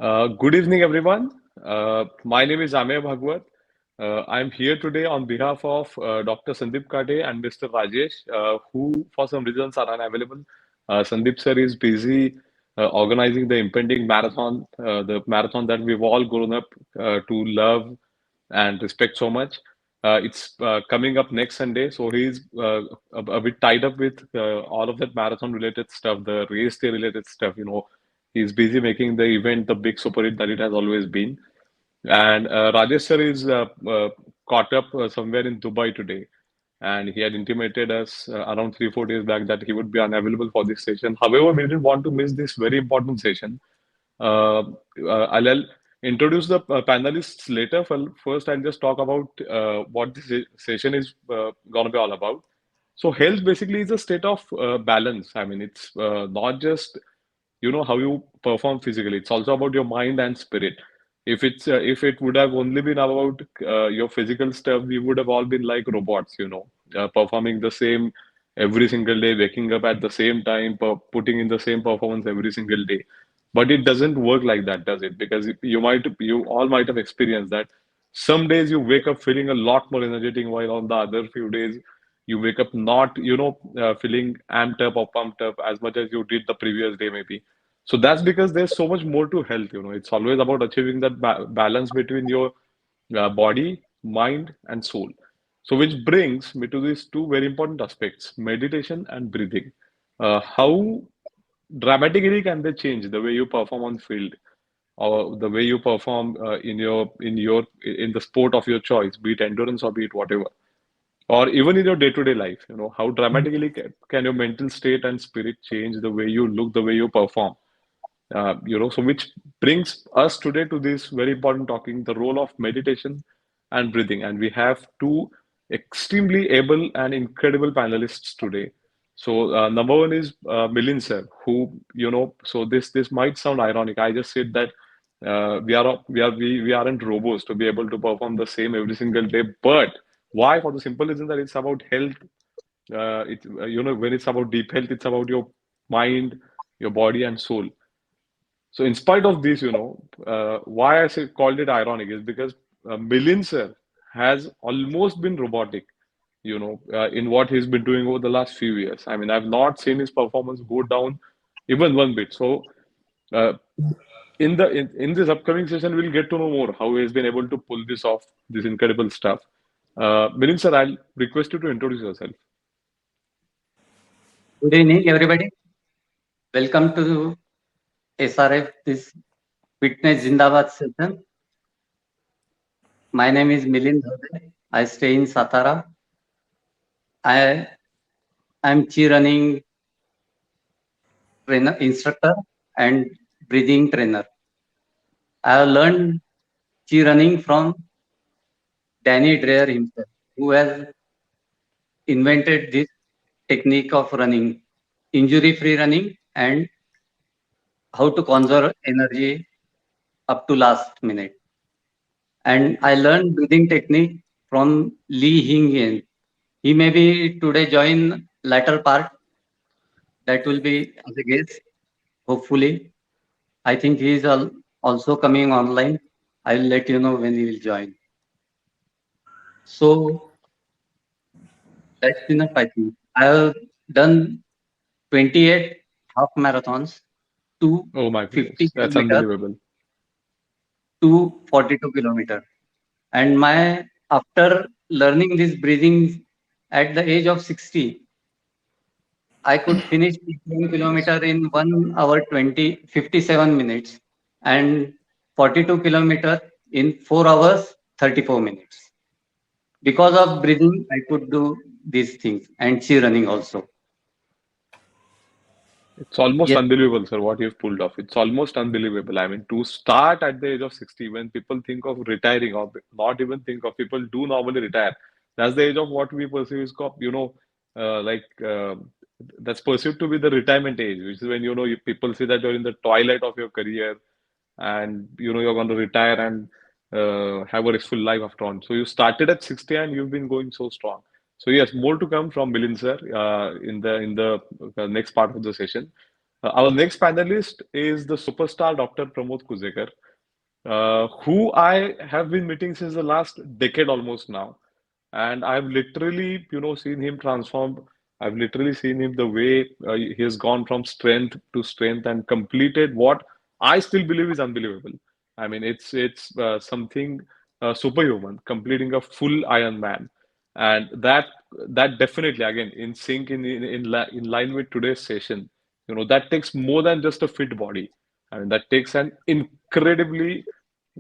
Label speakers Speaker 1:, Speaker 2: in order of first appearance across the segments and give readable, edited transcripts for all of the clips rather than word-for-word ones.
Speaker 1: Good evening, everyone. My name is Ameya Bhagwat. I'm here today on behalf of Dr. Sandeep Kade and Mr. Rajesh, who for some reasons are unavailable. Sandeep sir is busy organizing the impending marathon, the marathon that we've all grown up to love and respect so much. It's coming up next Sunday, so he's a bit tied up with all of that marathon related stuff, the race day related stuff. He's busy making the event the big super hit that it has always been. And Rajesh sir is caught up somewhere in Dubai today, and he had intimated us around 3 4 days back that he would be unavailable for this session. However, we didn't want to miss this very important session. Uh, I'll introduce the panelists later. First, I'll just talk about what this session is going to be all about. So, health basically is a state of balance. I mean, it's not just how you perform physically. It's also about your mind and spirit. If it would have only been about your physical stuff, we would have all been like robots, performing the same every single day, waking up at the same time, putting in the same performance every single day. But it doesn't work like that, does it? Because you all might have experienced that. Some days you wake up feeling a lot more energetic, while on the other few days you wake up not, feeling amped up or pumped up as much as you did the previous day, maybe. So that's because there's so much more to health. It's always about achieving that balance between your body, mind, and soul. So, which brings me to these two very important aspects: meditation and breathing. How dramatically can they change the way you perform on field, or the way you perform in the sport of your choice, be it endurance or be it whatever, or even in your day-to-day life? How dramatically can your mental state and spirit change the way you look, the way you perform? So which brings us today to this very important talking, the role of meditation and breathing. And we have two extremely able and incredible panelists today. So number one is Milind sir, who, so this might sound ironic. I just said that we aren't robots to be able to perform the same every single day. But why? For the simple reason that it's about health. When it's about deep health, it's about your mind, your body, and soul. So in spite of this, why I say called it ironic is because Milind sir has almost been robotic, in what he's been doing over the last few years. I mean, I've not seen his performance go down even one bit. So uh, in this upcoming session, we'll get to know more how he's been able to pull this off, this incredible stuff. Milind sir, I'll request you to introduce yourself.
Speaker 2: Good evening, everybody. Welcome to SRF, this Fitness Zindabaad session. My name is Milind. I stay in Satara. I am chi running trainer, instructor and breathing trainer. I have learned chi running from Danny Dreyer himself, who has invented this technique of running, injury-free running, and how to conserve energy up to last minute. And I learned breathing technique from Lee Hing Yen. He may be today join latter part. That will be as a guest, hopefully. I think he is also coming online. I'll let you know when he will join. So that's enough, I think. I have done 28 half marathons, to
Speaker 1: Oh my
Speaker 2: 50
Speaker 1: goodness, that's
Speaker 2: kilometers
Speaker 1: unbelievable.
Speaker 2: to 42 kilometers. And my after learning this breathing at the age of 60, I could finish 10 kilometer in 1 hour 57 minutes and 42 kilometer in 4 hours 34 minutes. Because of breathing, I could do these things and chi running also.
Speaker 1: It's almost
Speaker 2: Yes,
Speaker 1: unbelievable, sir, what you've pulled off. It's almost unbelievable. I mean, to start at the age of 60, when people think of retiring, or not even think of, people do normally retire. That's the age of what we perceive is called, like that's perceived to be the retirement age, which is when, people see that you're in the twilight of your career, and, you're going to retire and have a restful life after all. So you started at 60 and you've been going so strong. So yes, more to come from Milind sir in the next part of the session. Our next panelist is the superstar Dr. Pramod Kuchekar, who I have been meeting since the last decade almost now. And I've literally, seen him transform. I've literally seen him the way he has gone from strength to strength and completed what I still believe is unbelievable. I mean, it's something superhuman, completing a full Ironman, and that definitely again in sync in line with today's session. That takes more than just a fit body. I mean, that takes an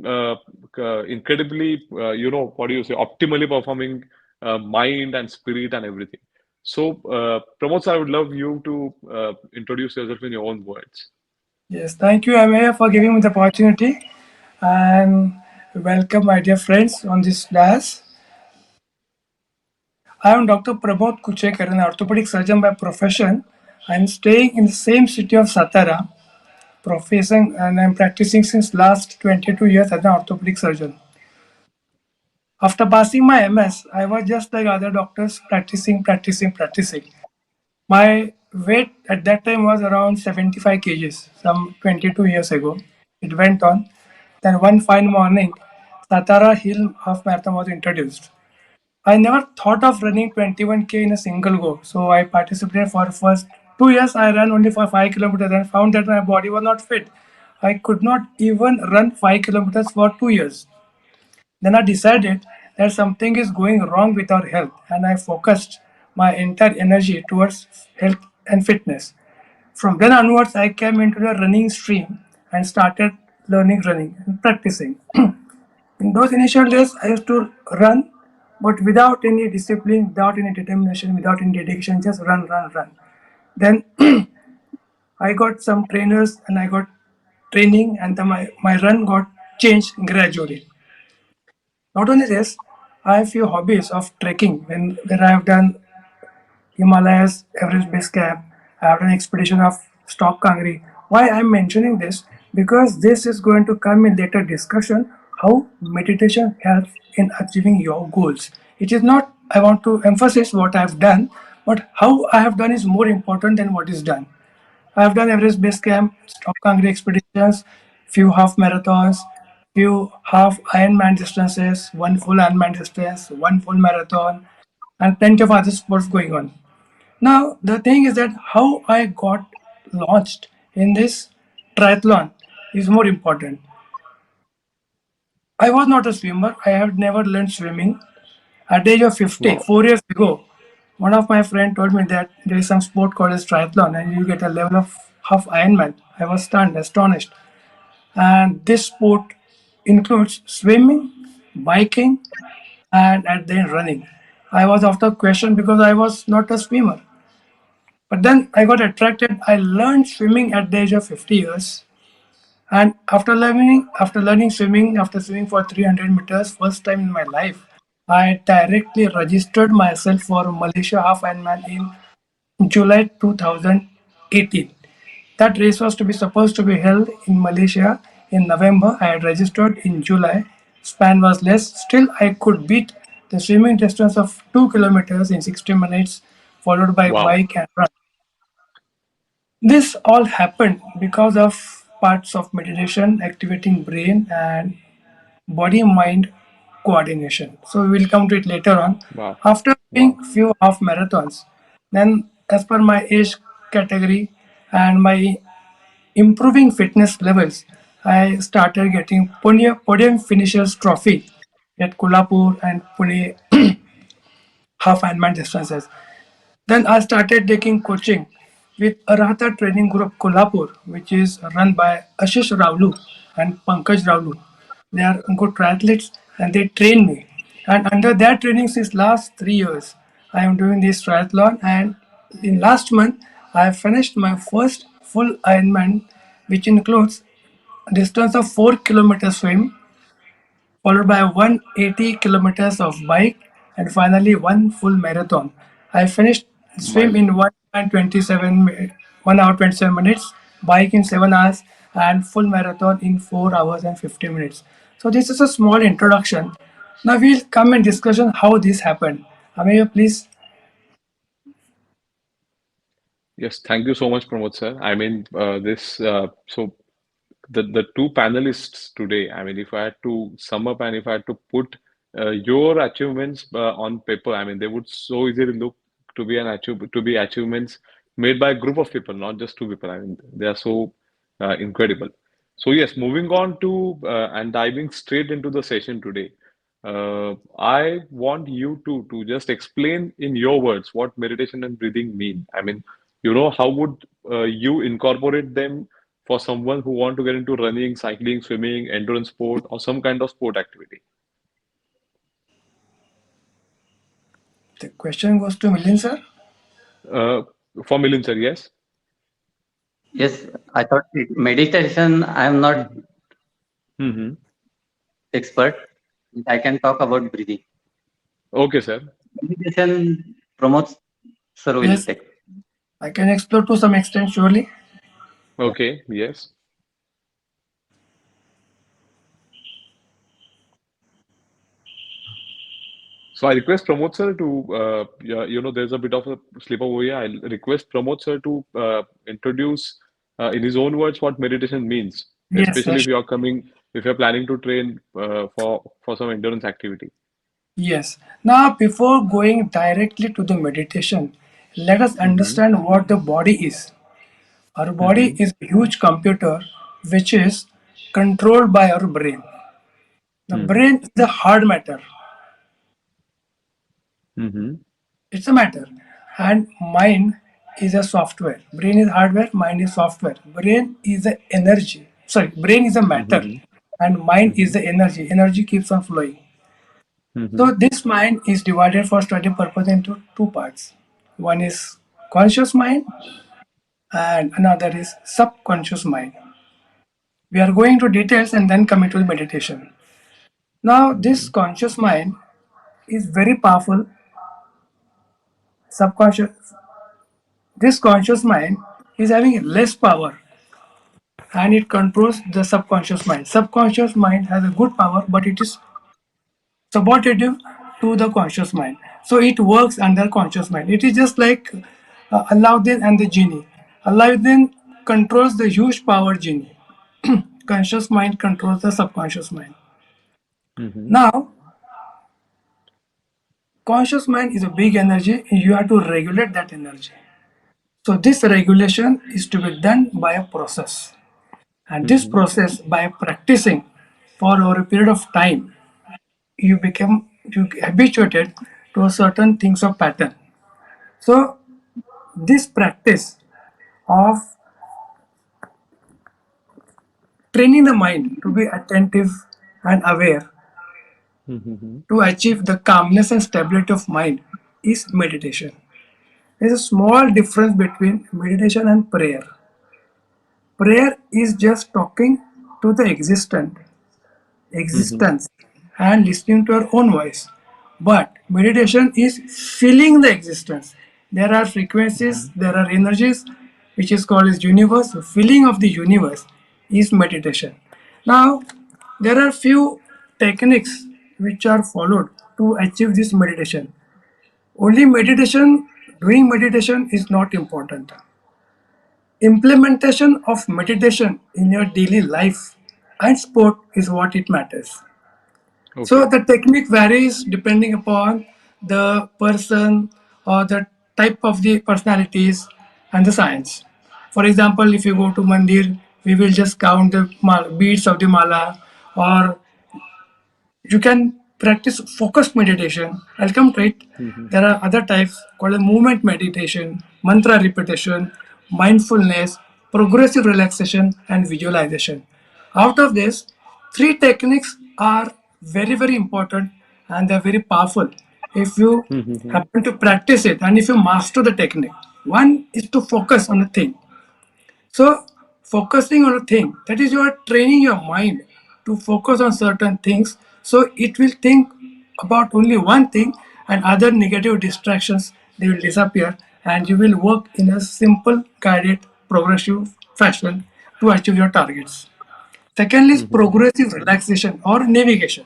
Speaker 1: uh, what do you say, optimally performing mind and spirit and everything. So, Pramod sir, I would love you to introduce yourself in your own words.
Speaker 3: Yes, thank you, Ameya, for giving me the opportunity. And welcome, my dear friends, on this class. I am Dr. Pramod Kuchekar, an orthopedic surgeon by profession. I'm staying in the same city of Satara, professing, and I'm practicing since last 22 years as an orthopedic surgeon. After passing my MS, I was just like other doctors, practicing. My weight at that time was around 75 kgs, some 22 years ago. It went on. Then one fine morning, Satara Hill Half Marathon was introduced. I never thought of running 21K in a single go. So I participated for first 2 years. I ran only for 5 kilometers and found that my body was not fit. I could not even run 5 kilometers for 2 years. Then I decided that something is going wrong with our health, and I focused my entire energy towards health and fitness. From then onwards, I came into the running stream and started learning running and practicing. In those initial days, I used to run, but without any discipline, without any determination, without any dedication, just run. Then I got some trainers and I got training, and my run got changed gradually. Not only this, I have few hobbies of trekking where I have done Himalayas, Everest Base Camp. I have done expedition of Stock Kangri. Why I am mentioning this? Because this is going to come in later discussion how meditation helps in achieving your goals. It is not I want to emphasize what I have done, but how I have done is more important than what is done. I have done Everest Base Camp, Stock Kangri expeditions, few half marathons, few half Ironman distances, one full Ironman distance, one full marathon, and plenty of other sports going on. Now, the thing is that how I got launched in this triathlon is more important. I was not a swimmer. I have never learned swimming. At the age of 50,
Speaker 1: Wow,
Speaker 3: 4 years ago, one of my friends told me that there is some sport called as triathlon and you get a level of half Ironman. I was stunned, astonished. And this sport includes swimming, biking, and at the end running. I was after question because I was not a swimmer. But then I got attracted. I learned swimming at the age of 50 years. And after swimming for 300 meters, first time in my life, I directly registered myself for Malaysia Half Ironman in July 2018. That race was to be supposed to be held in Malaysia in November. I had registered in July. Span was less. Still, I could beat the swimming distance of 2 kilometers in 60 minutes, followed by
Speaker 1: wow,
Speaker 3: bike and run. This all happened because of parts of meditation, activating brain and body mind coordination. So we will come to it later on.
Speaker 1: wow,
Speaker 3: After doing
Speaker 1: wow,
Speaker 3: few half marathons, then as per my age category and my improving fitness levels, I started getting podium finishers trophy at Kolhapur and Pune half Ironman distances. Then I started taking coaching with Arahata Training Group Kolhapur, which is run by Ashish Ravlu and Pankaj Ravlu. They are good triathletes and they train me. And under their training since last 3 years, I am doing this triathlon. And in last month, I finished my first full Ironman, which includes a distance of 4 kilometers swim, followed by 180 kilometers of bike, and finally one full marathon. I finished swim
Speaker 1: my
Speaker 3: in 1 hour 27 minutes, bike in 7 hours, and full marathon in 4 hours and 50 minutes. So this is a small introduction. Now we'll come in discussion how this happened. Ameya, please.
Speaker 1: Yes, thank you so much, Pramod sir. I mean, this so the two panelists today. I mean, if I had to sum up and if I had to put your achievements on paper, I mean, they would so easily look to be achievements made by a group of people, not just two people. I mean, they are so incredible. So yes, moving on to and diving straight into the session today. I want you to just explain in your words what meditation and breathing mean. I mean, how would you incorporate them for someone who want to get into running, cycling, swimming, endurance sport, or some kind of sport activity?
Speaker 3: The question goes to Milind, sir.
Speaker 1: Uh, for Milind, sir, yes.
Speaker 2: Yes, I thought meditation, I am not
Speaker 1: Mm-hmm.
Speaker 2: expert. I can talk about breathing.
Speaker 1: Okay, sir.
Speaker 2: Meditation promotes, sir will
Speaker 3: Yes,
Speaker 2: take.
Speaker 3: I can explore to some extent, surely.
Speaker 1: Okay, yes. So I request Pramod sir to, yeah, there's a bit of a slip over here. I request Pramod sir to introduce in his own words what meditation means,
Speaker 3: Yes, sir.
Speaker 1: especially if you're planning to train for some endurance activity.
Speaker 3: Yes. Now, before going directly to the meditation, let us
Speaker 1: Mm-hmm.
Speaker 3: understand what the body is. Our body
Speaker 1: Mm-hmm.
Speaker 3: is a huge computer which is controlled by our brain. The brain is the hard matter.
Speaker 1: Mm-hmm.
Speaker 3: It's a matter. And mind is a software. Brain is hardware, mind is software. Brain is the energy. Sorry, brain is a matter.
Speaker 1: Mm-hmm.
Speaker 3: And mind is
Speaker 1: Mm-hmm.
Speaker 3: the energy. Energy keeps on flowing.
Speaker 1: Mm-hmm.
Speaker 3: So this mind is divided for study purpose into two parts. One is conscious mind and another is subconscious mind. We are going to details and then coming to the meditation. Now this
Speaker 1: Mm-hmm.
Speaker 3: conscious mind is very powerful. Subconscious This conscious mind is having less power and it controls the subconscious mind. Subconscious mind has a good power, but it is subordinative to the conscious mind. So it works under conscious mind. It is just like Aladdin and the genie. Aladdin controls the huge power genie. Conscious mind controls the subconscious mind.
Speaker 1: Mm-hmm.
Speaker 3: Now, conscious mind is a big energy and you have to regulate that energy. So this regulation is to be done by a process. And this
Speaker 1: Mm-hmm.
Speaker 3: process, by practicing for over a period of time, you habituated to a certain things of pattern. So this practice of training the mind to be attentive and aware
Speaker 1: Mm-hmm.
Speaker 3: to achieve the calmness and stability of mind is meditation. There's a small difference between meditation and prayer. Prayer is just talking to the
Speaker 1: Mm-hmm.
Speaker 3: existence and listening to our own voice. But meditation is feeling the existence. There are frequencies, there are energies, which is called as universe. The feeling of the universe is meditation. Now, there are few techniques which are followed to achieve this meditation. Only doing meditation is not important. Implementation of meditation in your daily life and sport is what it matters. So
Speaker 1: Okay.
Speaker 3: the technique varies depending upon the person or the type of the personalities and the science. For example, if you go to mandir, we will just count the beads of the mala, or you can practice focused meditation. I'll come to it.
Speaker 1: Mm-hmm.
Speaker 3: There are other types called movement meditation, mantra repetition, mindfulness, progressive relaxation, and visualization. Out of this, three techniques are very, very important and they're very powerful if you
Speaker 1: Mm-hmm.
Speaker 3: happen to practice it and if you master the technique. One is to focus on a thing. So, focusing on a thing, that is, you are training your mind to focus on certain things. So, it will think about only one thing, and other negative distractions they will disappear, and you will work in a simple, guided, progressive fashion to achieve your targets. Second is
Speaker 1: Mm-hmm.
Speaker 3: progressive relaxation or navigation.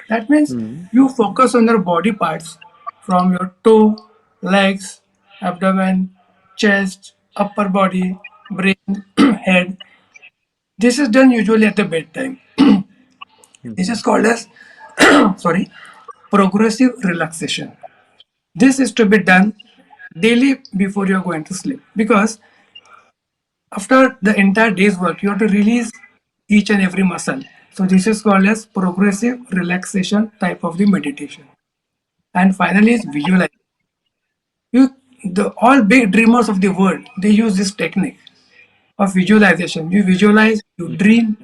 Speaker 3: That means
Speaker 1: Mm-hmm.
Speaker 3: you focus on your body parts from your toe, legs, abdomen, chest, upper body, brain, head. This is done usually at the bedtime. This is called as sorry, progressive relaxation. This is to be done daily before you are going to sleep, because after the entire day's work you have to release each and every muscle. So this is called as progressive relaxation type of the meditation. And finally is visualization. You, the all big dreamers of the world, they use this technique of visualization. You visualize, you dream,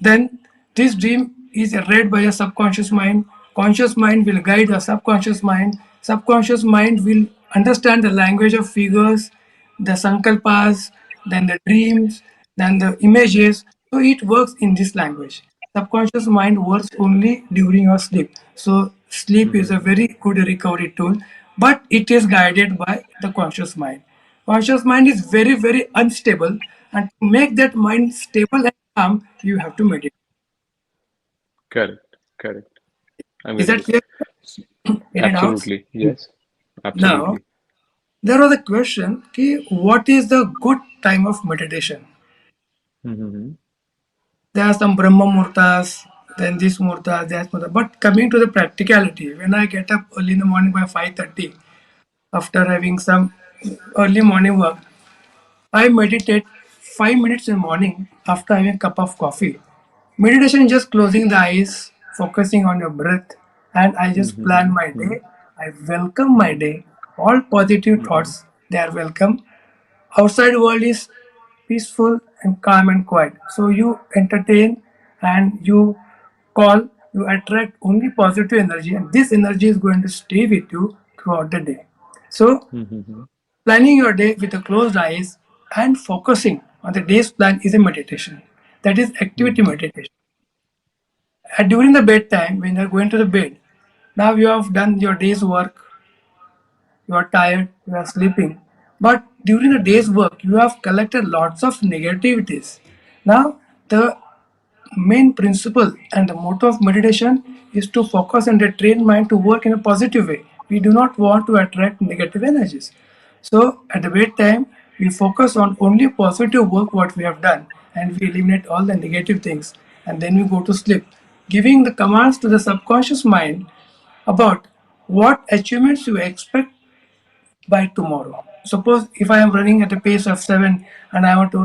Speaker 3: then this dream is read by your subconscious mind. Conscious mind will guide your subconscious mind. Subconscious mind will understand the language of figures, the sankalpas, then the dreams, then the images. So it works in this language. Subconscious mind works only during your sleep. So sleep is a very good recovery tool, but it is guided by the conscious mind. Conscious mind is very, very unstable, and to make that mind stable and calm, you have to meditate.
Speaker 1: Correct. Correct. I'm
Speaker 3: Is
Speaker 1: getting
Speaker 3: that
Speaker 1: it.
Speaker 3: clear?
Speaker 1: S-
Speaker 3: Any doubts?
Speaker 1: Absolutely. Yes.
Speaker 3: Now,
Speaker 1: Absolutely.
Speaker 3: there was a question, ki, what is the good time of meditation?
Speaker 1: Mm-hmm.
Speaker 3: There are some Brahma Murtas, then this Murta, that Murta. But coming to the practicality, when I get up early in the morning by 5:30, after having some early morning work, I meditate 5 minutes in the morning after having a cup of coffee. Meditation is just closing the eyes, focusing on your breath, and I just plan my
Speaker 1: Mm-hmm.
Speaker 3: day. I welcome my day. All positive
Speaker 1: Mm-hmm.
Speaker 3: thoughts, they are welcome. Outside world is peaceful and calm and quiet. So you entertain and you attract only positive energy, and this energy is going to stay with you throughout the day. So
Speaker 1: Mm-hmm.
Speaker 3: planning your day with the closed eyes and focusing on the day's plan is a meditation. That is activity
Speaker 1: Mm-hmm.
Speaker 3: meditation. And during the bedtime, when you're going to the bed, now you have done your day's work, you are tired, you are sleeping. But during the day's work, you have collected lots of negativities. Now, the main principle and the motto of meditation is to focus and train mind to work in a positive way. We do not want to attract negative energies. So at the bedtime, we focus on only positive work what we have done, and we eliminate all the negative things, and then we go to sleep, giving the commands to the subconscious mind about what achievements you expect by tomorrow. Suppose if I am running at a pace of 7 and I want to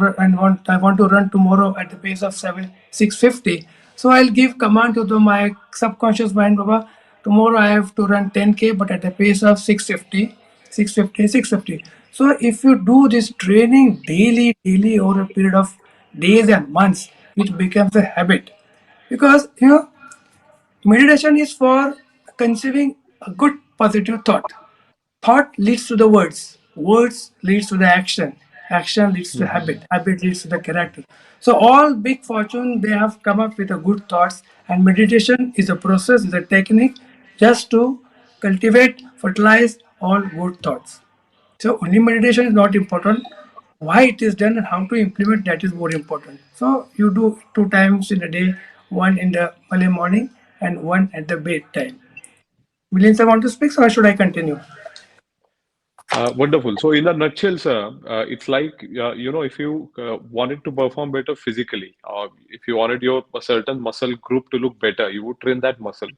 Speaker 3: run tomorrow at the pace of 650. So I'll give command to my subconscious mind, Baba, tomorrow I have to run 10k but at the pace of 650, 650, 650. So if you do this training daily over a period of days and months, it becomes a habit. Because meditation is for conceiving a good positive thought. Thought leads to the words. Words leads to the action. Action leads to
Speaker 1: Mm-hmm.
Speaker 3: habit. Habit leads to the character. So all big fortune they have come up with a good thoughts, and meditation is a process, is a technique just to cultivate, fertilize all good thoughts. So only meditation is not important. Why it is done and how to implement, that is more important. So you do 2 times in a day, one in the early morning and one at the bedtime. Millions I want to speak, so should I continue?
Speaker 1: Wonderful. So, in a nutshell, sir, it's like if you wanted to perform better physically, or if you wanted your a certain muscle group to look better, you would train that muscle.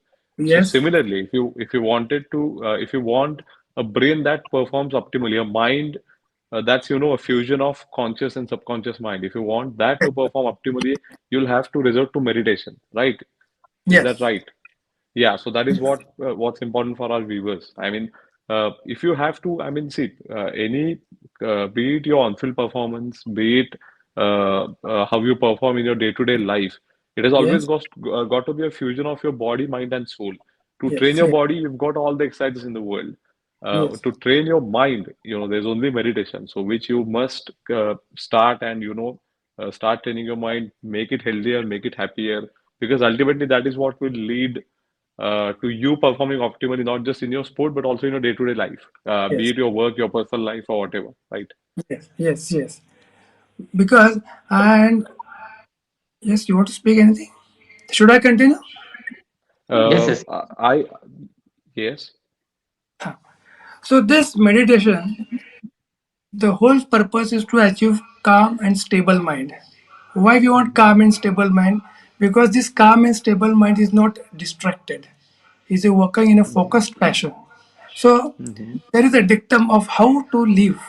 Speaker 1: So,
Speaker 3: Yes,
Speaker 1: similarly, if you wanted to, if you want a brain that performs optimally, a mind that's a fusion of conscious and subconscious mind. If you want that to perform optimally, you'll have to resort to meditation, right? Is that
Speaker 3: yes,
Speaker 1: right? Yeah, so that is what's important for our viewers. I mean, if you have to, I mean, see, be it your on-field performance, be it how you perform in your day-to-day life, it has always
Speaker 3: yes,
Speaker 1: got to be a fusion of your body, mind, and soul. To train
Speaker 3: yes,
Speaker 1: your
Speaker 3: yes,
Speaker 1: body, you've got all the exercises in the world.
Speaker 3: yes,
Speaker 1: To train your mind, there's only meditation. So which you must start and start training your mind, make it healthier, make it happier, because ultimately that is what will lead to you performing optimally, not just in your sport, but also in your day-to-day life, be
Speaker 3: yes,
Speaker 1: it your work, your personal life, or whatever, right?
Speaker 3: yes, yes, yes. Because, and yes, you want to speak anything? Should I continue?
Speaker 2: Yes, yes.
Speaker 1: Yes.
Speaker 3: So this meditation The whole purpose is to achieve calm and stable mind. Why we want calm and stable mind? Because this calm and stable mind is not distracted. Is working in a focused fashion. So
Speaker 1: Mm-hmm.
Speaker 3: there is a dictum of how to live.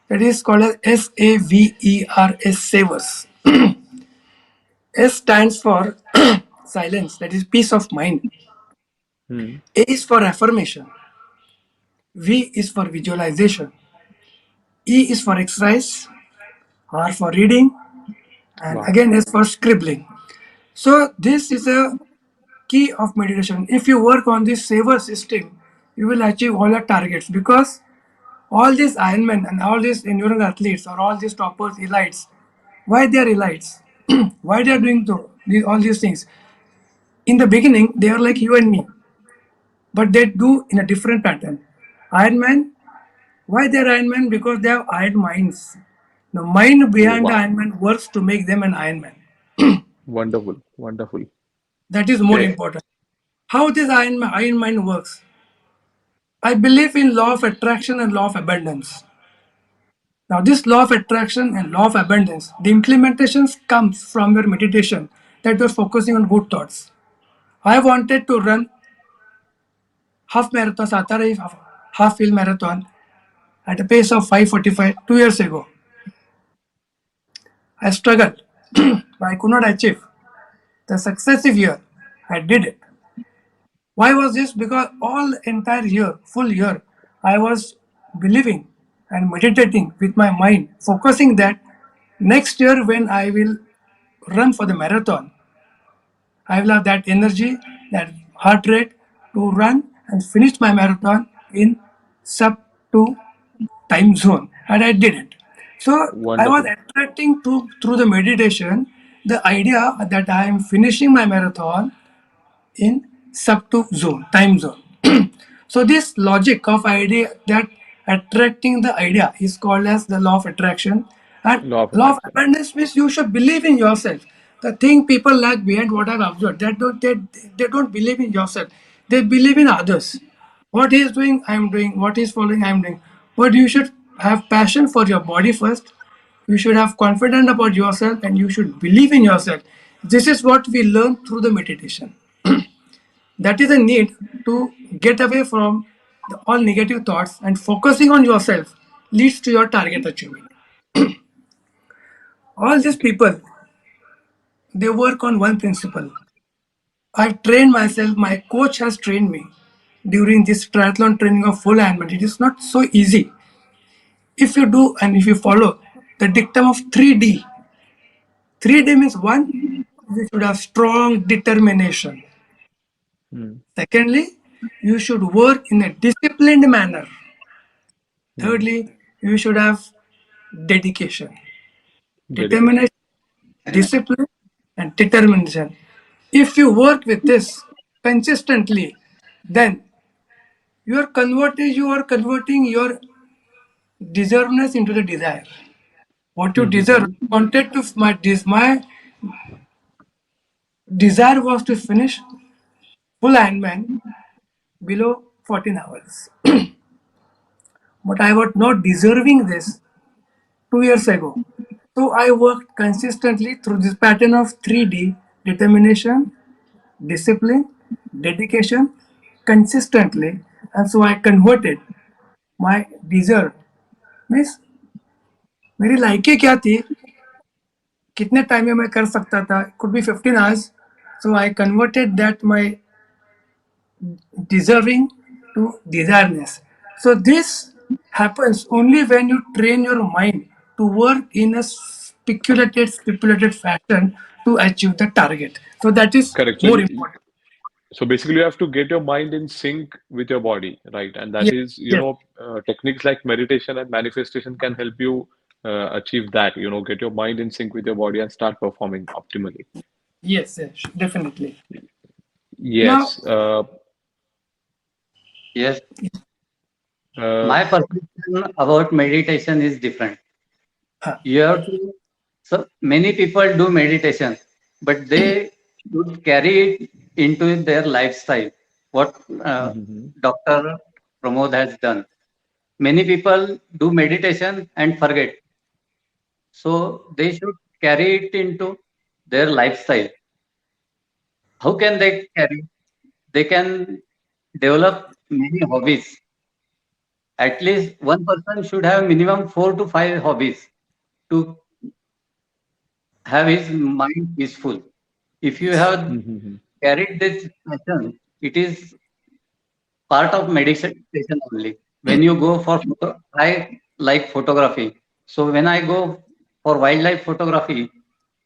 Speaker 3: That is called as SAVERS, savers. S stands for silence, that is peace of mind.
Speaker 1: Mm-hmm.
Speaker 3: A is for affirmation. V is for visualization. E is for exercise. R for reading. And
Speaker 1: Wow.
Speaker 3: again S for scribbling. So this is a key of meditation. If you work on this saver system, you will achieve all your targets, because all these Ironmen and all these endurance athletes or all these toppers, elites, why they are elites? Why they are doing all these things? In the beginning, they are like you and me, but they do in a different pattern. Ironman, why they are Ironman? Because they have iron minds. The mind
Speaker 1: Oh,
Speaker 3: behind the
Speaker 1: wow.
Speaker 3: Ironman works to make them an Ironman.
Speaker 1: Wonderful. Wonderful.
Speaker 3: That is more
Speaker 1: Great.
Speaker 3: important. How this iron mind works? I believe in law of attraction and law of abundance. Now, this law of attraction and law of abundance, the implementations comes from your meditation that you're focusing on good thoughts. I wanted to run half marathon, Satara Hill half hill marathon at a pace of 5:45 2 years ago. I struggled, but I could not achieve. The successive year, I did it. Why was this? Because all entire year, full year, I was believing and meditating with my mind, focusing that next year when I will run for the marathon, I will have that energy, that heart rate to run and finish my marathon in sub 2 time zone. And I did it. So I was
Speaker 1: Wonderful.
Speaker 3: attracting to through the meditation the idea that I am finishing my marathon in sub 2 zone, time zone. So this logic of idea that attracting the idea is called as the law of attraction. And
Speaker 1: Law of
Speaker 3: law of
Speaker 1: attraction.
Speaker 3: abundance means you should believe in yourself. The thing people lack behind what I've observed, that they don't believe in yourself. They believe in others. What he is doing, I am doing. What he is following, I am doing. But you should have passion for your body first. You should have confidence about yourself and you should believe in yourself. This is what we learn through the meditation. That is a need to get away from all negative thoughts, and focusing on yourself leads to your target achievement. All these people, they work on one principle. I've trained myself, my coach has trained me during this triathlon training of full Ironman. It is not so easy. If you do and if you follow the dictum of 3D, 3D means one, you should have strong determination.
Speaker 1: Mm.
Speaker 3: Secondly, you should work in a disciplined manner.
Speaker 1: Mm.
Speaker 3: Thirdly, you should have dedication,
Speaker 1: Dedication.
Speaker 3: determination, discipline, and determination. If you work with this consistently, then you are converting your deservedness into the desire. What you deserve,
Speaker 1: Mm-hmm.
Speaker 3: wanted to my desire was to finish full Ironman below 14 hours, but I was not deserving this 2 years ago. So I worked consistently through this pattern of 3D: determination, discipline, dedication, consistently. And so I converted my desire. Means मेरी लाइकें क्या थी, कितने time में मैं कर सकता था, could be 15 hours. So I converted that my deserving to desireness. So this happens only when you train your mind to work in a stipulated fashion to achieve the target. So that is
Speaker 1: Correct.
Speaker 3: more important.
Speaker 1: So basically, you have to get your mind in sync with your body, right? And that
Speaker 3: Yes,
Speaker 1: is,
Speaker 3: yes,
Speaker 1: techniques like meditation and manifestation can help you achieve that. Get your mind in sync with your body and start performing optimally.
Speaker 3: yes, yes, definitely. Now,
Speaker 1: Yes.
Speaker 2: Yes,
Speaker 1: Uh,
Speaker 2: my perception about meditation is different.
Speaker 3: huh,
Speaker 2: You have to, so many people do meditation, but they should carry it into their lifestyle. What
Speaker 1: mhm.
Speaker 2: Dr. Pramod has done. Many people do meditation and forget. So they should carry it into their lifestyle. How can they carry? They can develop many hobbies. At least one person should have minimum 4 to 5 hobbies to have his mind peaceful. If you
Speaker 3: Yes.
Speaker 2: have carried this passion, it is part of meditation only. When you go for I like photography. So when I go for wildlife photography,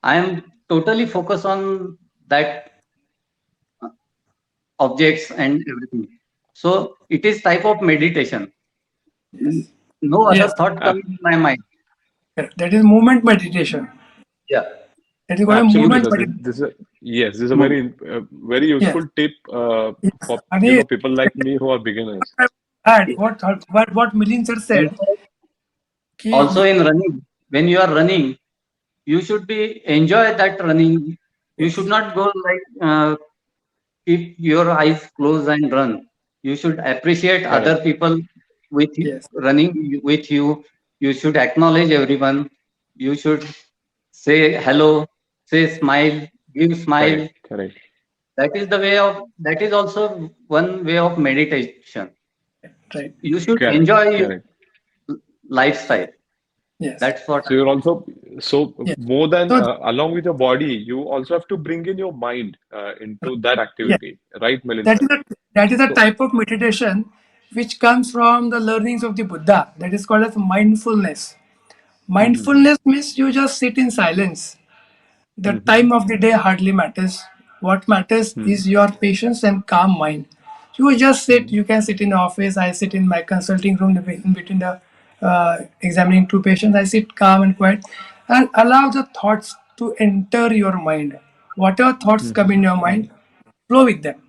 Speaker 2: I am totally focused on that objects and everything. So it is type of meditation.
Speaker 3: Yes.
Speaker 2: No other
Speaker 3: Yes.
Speaker 2: thought comes in my mind.
Speaker 3: That is movement meditation.
Speaker 2: Yeah,
Speaker 3: That is called a
Speaker 1: Absolutely,
Speaker 3: movement
Speaker 1: sir.
Speaker 3: meditation.
Speaker 1: This is a, yes, this is a
Speaker 2: movement.
Speaker 1: very
Speaker 3: Yes.
Speaker 1: useful tip
Speaker 3: Yes.
Speaker 1: for
Speaker 3: And
Speaker 1: people like me who are beginners.
Speaker 3: add what Milind sir said.
Speaker 2: Also,
Speaker 3: Ki,
Speaker 2: also in running, when you are running, you should be enjoy that running. You should
Speaker 3: yes.
Speaker 2: not go like keep your eyes closed and run. You should appreciate other
Speaker 1: Correct,
Speaker 2: people
Speaker 3: Yes.
Speaker 2: running with you. You should acknowledge everyone. You should say hello, say smile, give smile.
Speaker 1: correct.
Speaker 2: That is the way of. That is also one way of meditation.
Speaker 3: Right.
Speaker 2: You should
Speaker 1: Correct,
Speaker 2: enjoy your
Speaker 1: correct.
Speaker 2: lifestyle.
Speaker 3: Yes.
Speaker 2: That's what.
Speaker 1: So you're also so
Speaker 3: Yes.
Speaker 1: more than
Speaker 3: So
Speaker 1: along with your body, you also have to bring in your mind into that
Speaker 3: yes,
Speaker 1: activity, right, Milind
Speaker 3: that
Speaker 1: sir?
Speaker 3: is a
Speaker 1: So,
Speaker 3: type of meditation which comes from the learnings of the Buddha. That is called as mindfulness.
Speaker 1: mm-hmm,
Speaker 3: Mindfulness means you just sit in silence. The
Speaker 1: mm-hmm,
Speaker 3: time of the day hardly matters. What matters
Speaker 1: mm-hmm,
Speaker 3: is your patience and calm mind. You just sit.
Speaker 1: mm-hmm,
Speaker 3: You can sit in the office. I sit in my consulting room in between the examining two patients. I sit calm and quiet and allow the thoughts to enter your mind. Whatever thoughts come in your mind, flow with them.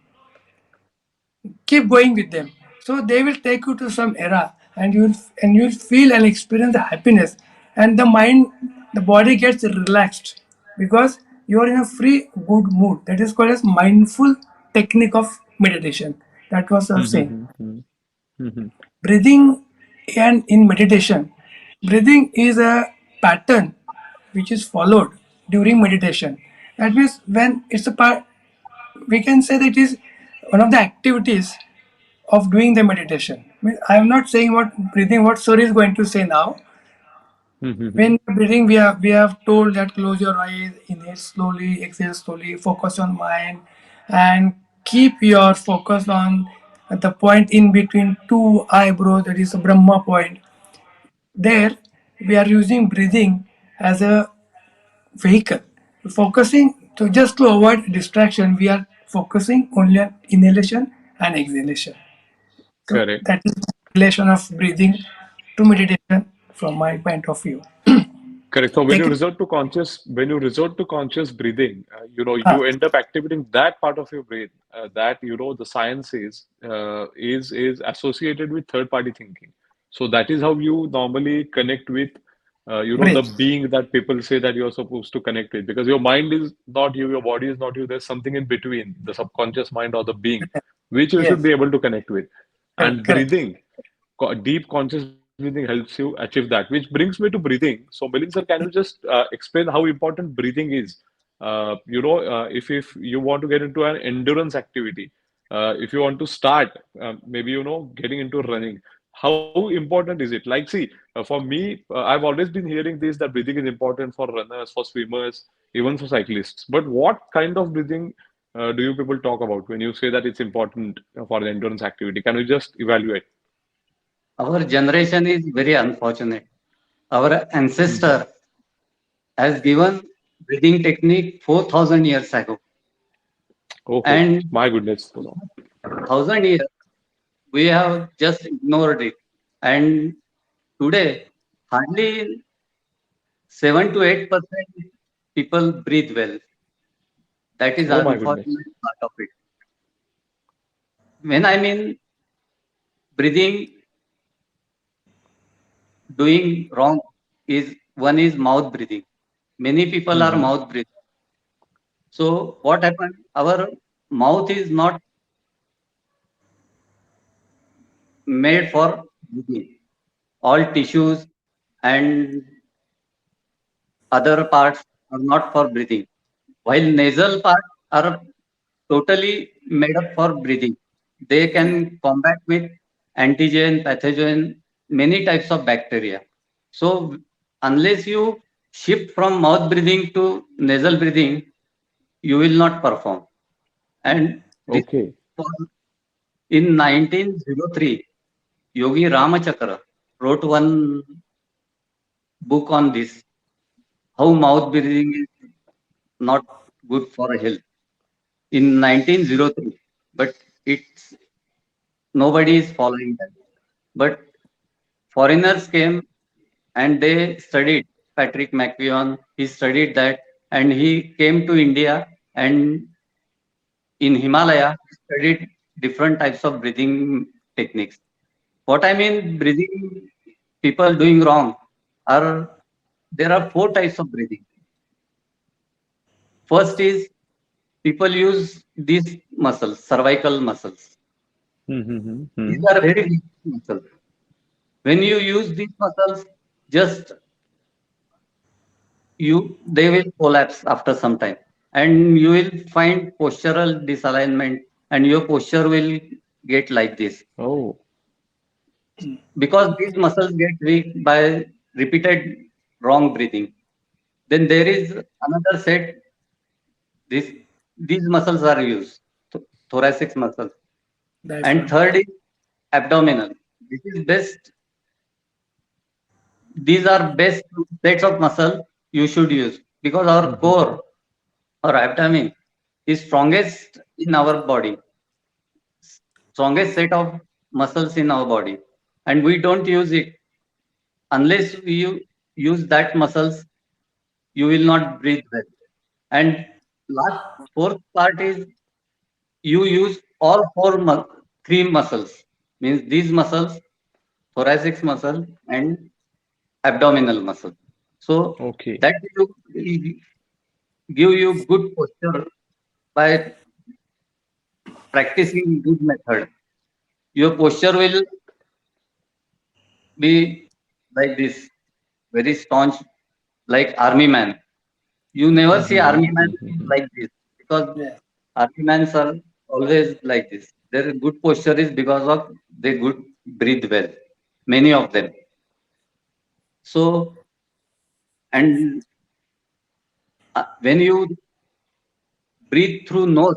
Speaker 3: Keep going with them, so they will take you to some era, and you'll feel and experience the happiness, and the body gets relaxed because you are in a free good mood. That is called as mindful technique of meditation. That was I was saying.
Speaker 1: mm-hmm, mm-hmm, mm-hmm.
Speaker 3: Breathing, and in meditation, breathing is a pattern which is followed during meditation. That means when it's a part, we can say that it is one of the activities of doing the meditation. I am not saying what breathing, what Sir is going to say now.
Speaker 1: Mm-hmm.
Speaker 3: When breathing, we have told that close your eyes, inhale slowly, exhale slowly, focus on mind, and keep your focus on the point in between two eyebrows, that is a Brahma point. There, we are using breathing as a vehicle. Focusing to just to avoid distraction, we are focusing only on inhalation and exhalation. So
Speaker 1: Correct.
Speaker 3: that is the relation of breathing to meditation from my point of view.
Speaker 1: Correct. So
Speaker 3: Second,
Speaker 1: when you resort to conscious breathing,
Speaker 3: ah,
Speaker 1: you end up activating that part of your brain that the science is associated with third party thinking. So that is how you normally connect with the
Speaker 3: breath.
Speaker 1: being that people say that you're supposed to connect with, because your mind is not you, your body is not you. There's something in between, the subconscious mind or the being, which you should
Speaker 3: Yes,
Speaker 1: be able to connect with.
Speaker 3: correct,
Speaker 1: And
Speaker 3: correct.
Speaker 1: breathing, deep conscious breathing helps you achieve that, which brings me to breathing. So, Milind sir, can you just explain how important breathing is? If you want to get into an endurance activity, if you want to start, maybe getting into running, how important is it? Like, see, for me, I've always been hearing this, that breathing is important for runners, for swimmers, even for cyclists. But what kind of breathing do you people talk about when you say that it's important for the endurance activity? Can you just evaluate?
Speaker 2: Our generation is very unfortunate. Our
Speaker 1: Mhm.
Speaker 2: ancestor has given breathing technique 4,000 years ago,
Speaker 1: Oh,
Speaker 2: and
Speaker 1: my goodness.
Speaker 2: 1,000 years we have just ignored it. And today, hardly 7 to 8% people breathe well. That is
Speaker 1: Oh my goodness.
Speaker 2: unfortunate part of it. When I mean breathing doing wrong is one is mouth breathing. Many people are
Speaker 1: Hmm.
Speaker 2: mouth breathing. So what happened? Our mouth is not made for breathing. all tissues and other parts are not for breathing, while nasal parts are totally made up for breathing. They can combat with antigen, pathogen, many types of bacteria. So unless you shift from mouth breathing to nasal breathing, you will not perform. And this
Speaker 1: Okay.
Speaker 2: was in 1903. Yogi Ramachakra wrote one book on this, how mouth breathing is not good for health in 1903. But it's nobody is following that. But foreigners came and they studied. Patrick McKeown, he studied that and he came to India, and in Himalaya he studied different types of breathing techniques. What I mean breathing people doing wrong are, there are four types of breathing. First is people use these muscles, cervical muscles. These
Speaker 1: Mm-hmm.
Speaker 2: are very weak muscles. When you use these muscles, just they will collapse after some time, and you will find postural disalignment, and your posture will get like this
Speaker 1: Oh.
Speaker 2: because these muscles get weak by repeated wrong breathing. Then there is another set. This these muscles are used, thoracic muscles, and
Speaker 3: Diaphragm.
Speaker 2: third is abdominal. This is best. These are best sets of muscle you should use because our
Speaker 1: Mm-hmm.
Speaker 2: core or abdomen is strongest in our body, strongest set of muscles in our body, and we don't use it. Unless you use that muscles, you will not breathe well. And last fourth part is you use all three muscles, means these muscles, thoracic muscle and abdominal muscle. So
Speaker 1: Okay.
Speaker 2: that will give you good posture by practicing good method. Your posture will be like this, very staunch, like army man. You never see
Speaker 1: Mm-hmm.
Speaker 2: army man
Speaker 1: Mm-hmm.
Speaker 2: like this because
Speaker 3: Yeah.
Speaker 2: army men are always like this. Their good posture is because of they good breathe well. Many of them. So and when you breathe through nose,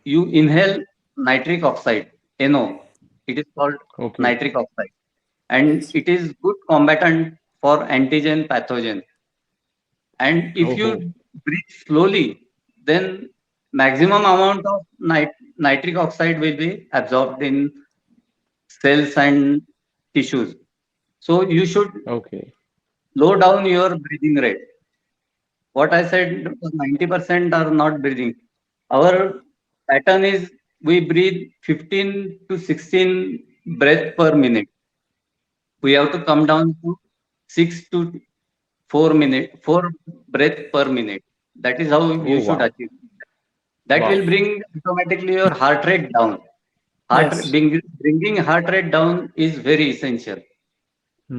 Speaker 2: you inhale nitric oxide, NO. It is called
Speaker 1: Okay.
Speaker 2: nitric oxide, and
Speaker 3: Yes.
Speaker 2: it is good combatant for antigen pathogen. And if
Speaker 1: Oh.
Speaker 2: you breathe slowly, then maximum amount of nitric oxide will be absorbed in cells and tissues. So you should
Speaker 1: Okay.
Speaker 2: slow down your breathing rate. What I said, 90% are not breathing. Our pattern is we breathe 15 to 16 breath per minute. We have to come down to 6 to 4 breath per minute. That is how
Speaker 1: Oh
Speaker 2: you should
Speaker 1: wow.
Speaker 2: achieve. That will
Speaker 1: Wow.
Speaker 2: bring automatically your heart rate down.
Speaker 3: Yes.
Speaker 2: Bringing heart rate down is very essential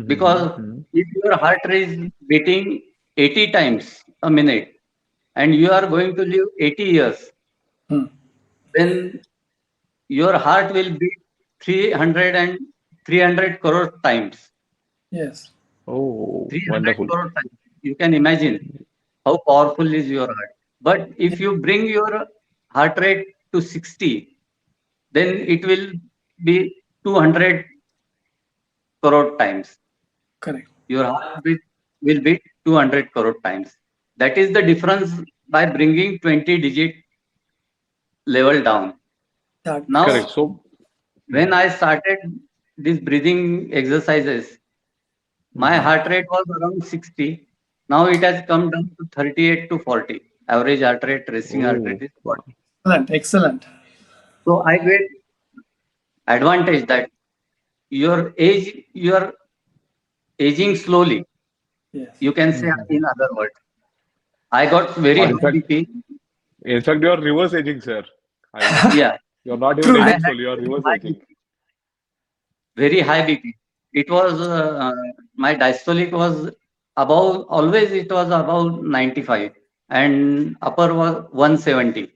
Speaker 2: because
Speaker 1: Mm-hmm.
Speaker 2: if your heart rate is beating 80 times a minute and you are going to live 80 years,
Speaker 3: Hmm.
Speaker 2: then your heart will beat 300 and 300 crore times.
Speaker 3: Yes.
Speaker 1: Oh,
Speaker 2: 300
Speaker 1: wonderful.
Speaker 2: crore times. You can imagine how powerful is your heart. But
Speaker 3: Yeah.
Speaker 2: if you bring your heart rate to 60, then it will be 200 crore times.
Speaker 3: Correct.
Speaker 2: Your heartbeat will beat 200 crore times. That is the difference by bringing 20 digit level down.
Speaker 3: That makes.
Speaker 1: Correct.
Speaker 2: Now,
Speaker 1: So,
Speaker 2: when I started these breathing exercises, my
Speaker 1: mm-hmm.
Speaker 2: heart rate was around 60. Now it has come down to 38 to 40. Average heart rate, resting heart rate
Speaker 1: Oh
Speaker 2: is
Speaker 1: wow.
Speaker 2: 40.
Speaker 3: Excellent. Excellent.
Speaker 2: So I get advantage that you are aging slowly.
Speaker 3: Yes.
Speaker 2: You can say
Speaker 1: Mm-hmm.
Speaker 2: in other words. I got very
Speaker 1: Or
Speaker 2: high BP.
Speaker 1: in fact, you are reverse aging, sir. I would say
Speaker 2: Yeah,
Speaker 1: you're not even
Speaker 3: True.
Speaker 2: I
Speaker 1: aging
Speaker 2: had
Speaker 1: slowly. You are
Speaker 2: very
Speaker 1: reverse
Speaker 2: high
Speaker 1: aging.
Speaker 2: BP. very high BP. It was my diastolic was above, always it was above 95, and upper was 170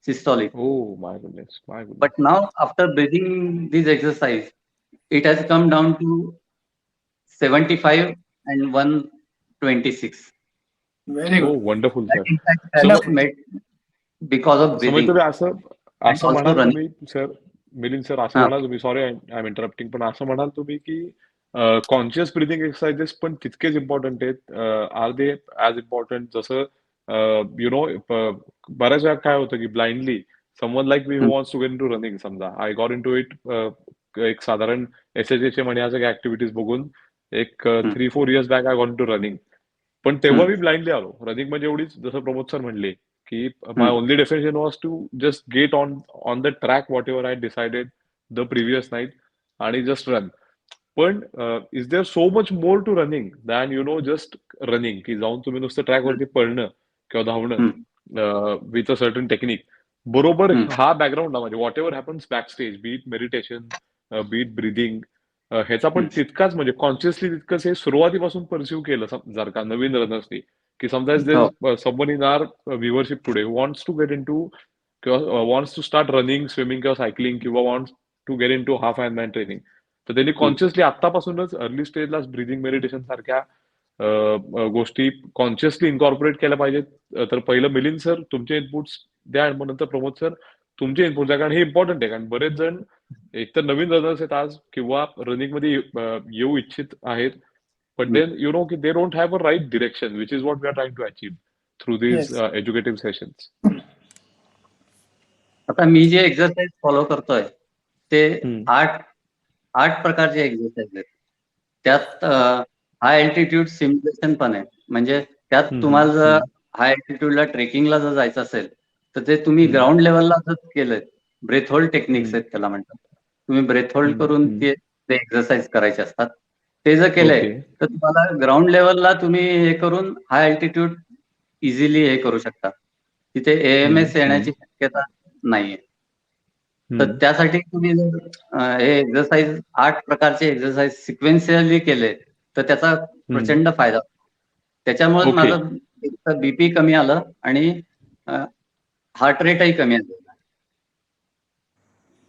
Speaker 2: systolic.
Speaker 1: Oh my goodness, my
Speaker 2: But
Speaker 1: goodness.
Speaker 2: now after breathing this exercise, it has come down to 75 and 126.
Speaker 3: Very
Speaker 1: Oh,
Speaker 3: good.
Speaker 1: wonderful,
Speaker 2: That
Speaker 1: sir.
Speaker 2: impact
Speaker 1: So,
Speaker 2: has made because of
Speaker 1: Sameer
Speaker 2: breathing
Speaker 1: तुम्ही असं
Speaker 2: and
Speaker 1: असं
Speaker 2: also
Speaker 1: म्हणाल
Speaker 2: running.
Speaker 1: तुम्ही sir, Milind sir असं
Speaker 2: हा.
Speaker 1: म्हणाल तुम्ही, sorry I am interrupting, पण असं म्हणाल तुम्ही की कॉन्शियस ब्रिदिंग एक्सरसाइजेस पण तितकेच इम्पॉर्टंट आहेत, आर दे ॲज इम्पॉर्टंट जसं यु नो बऱ्याच वेळा काय होतं की blindly someone like me who
Speaker 2: hmm,
Speaker 1: wants to get into running, समजा I got into it एक साधारण SHHM आणि या सगळ्या ऍक्टिव्हिटीज बघून एक
Speaker 2: hmm,
Speaker 1: 3-4 years back I got into running. पण तेव्हा
Speaker 2: हम्म,
Speaker 1: मी ब्लाइंडली आलो रनिंग, म्हणजे एवढीच जसं प्रमोद सर म्हणले की my
Speaker 2: hmm,
Speaker 1: only definition was to just get on the track whatever I decided the previous night and just run. पण is there so much more to running than just running, की जाऊन तुम्ही नुसतं track
Speaker 2: हम्म,
Speaker 1: वरती पळणं किंवा
Speaker 2: हम्म,
Speaker 1: धावणं with a certain technique बरोबर
Speaker 2: हम्म,
Speaker 1: हा बॅकग्राऊंड म्हणजे whatever happens back stage, be it meditation, be it breathing, ह्याचा पण
Speaker 2: हम्म.
Speaker 1: तितकाच म्हणजे कॉन्शियसली तितकंच हे सुरुवातीपासून परस्यू केलं जर का नवीन रनर्सनी, की समजा
Speaker 2: हो.
Speaker 1: there's someone in our viewership today who wants to get into किंवा wants to start running, swimming किंवा cycling किंवा wants to get into half Ironman training, तर त्यांनी
Speaker 2: हम्म,
Speaker 1: कॉन्शियसली आतापासूनच अर्ली स्टेजला ब्रिदिंग मेडिटेशन सारख्या गोष्टी कॉन्शियसली इन्कॉर्पोरेट केल्या पाहिजेत. तर पहिलं मिलिंद सर तुमचे इनपुट्स द्या आणि मग नंतर प्रमोद सर तुमचे इनपुट्स द्या, कारण हे इम्पॉर्टंट आहे. कारण बरेच जण एकतर नवीन रनर्स आहेत आज किंवा रनिंग मध्ये येऊ इच्छित आहेत, but
Speaker 2: hmm.
Speaker 1: then they don't have a right direction, which is what we are trying to achieve through these
Speaker 3: Yes.
Speaker 1: educative sessions.
Speaker 2: आता मी जे एक्सरसाइज फॉलो करतोय ते
Speaker 1: हम्म.
Speaker 2: 8 प्रकारचे एक्सरसाइज आहेत. त्यात हाय अल्टिट्यूड सिम्युलेशन पण आहे. म्हणजे त्यात तुम्हाला जर हाय अल्टिट्यूडला ट्रेकिंगला जर जायचं असेल तर ते तुम्ही ग्राउंड लेवलला जर केलं, ब्रेथ होल्ड टेक्निक्स आहेत त्याला म्हणतात. तुम्ही ब्रेथ होल्ड करून ते एक्सरसाइज करायचे असतात. ते जर केलंय
Speaker 1: ओके.
Speaker 2: तर तुम्हाला ग्राउंड लेवलला तुम्ही हे करून हाय अल्टिट्यूड इझिली हे करू शकता. तिथे AMS येण्याची शक्यता नाहीये. तर त्यासाठी तुम्ही जर हे एक्सरसाइज 8 प्रकारचे एक्सरसाइज सिक्वेन्शियली केले तर त्याचा प्रचंड फायदा होतो. त्याच्यामुळे
Speaker 1: ओके.
Speaker 2: माझं बीपी कमी आलं आणि हार्ट रेटही कमी आलं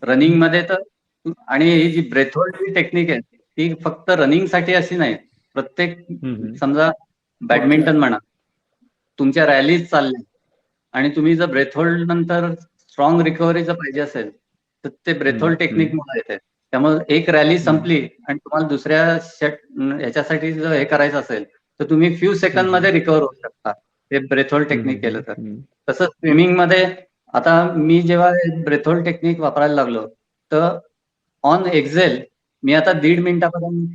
Speaker 2: रनिंग मध्ये. तर आणि ही जी ब्रेथ होल्ड टेक्निक आहे ती फक्त रनिंग साठी अशी नाही, प्रत्येक समजा बॅडमिंटन म्हणा, तुमच्या रॅलीज चालल्या आणि तुम्ही जर ब्रेथ होल्ड नंतर स्ट्रॉंग रिकव्हरी जर पाहिजे असेल तर ते ब्रेथ होल्ड टेक्निक मुळे येते. त्यामुळे एक रॅली संपली आणि तुम्हाला दुसऱ्या ह्याच्यासाठी जर हे करायचं असेल तर तुम्ही फ्यू सेकंड मध्ये रिकव्हर होऊ शकता हे ब्रेथ होल्ड टेक्निक केलं तर. तसंच स्विमिंग मध्ये आता मी जेव्हा ब्रेथ होल्ड टेक्निक वापरायला लागलो तर ऑन एक्झेल मी आता 1.5 मिनिटापर्यंत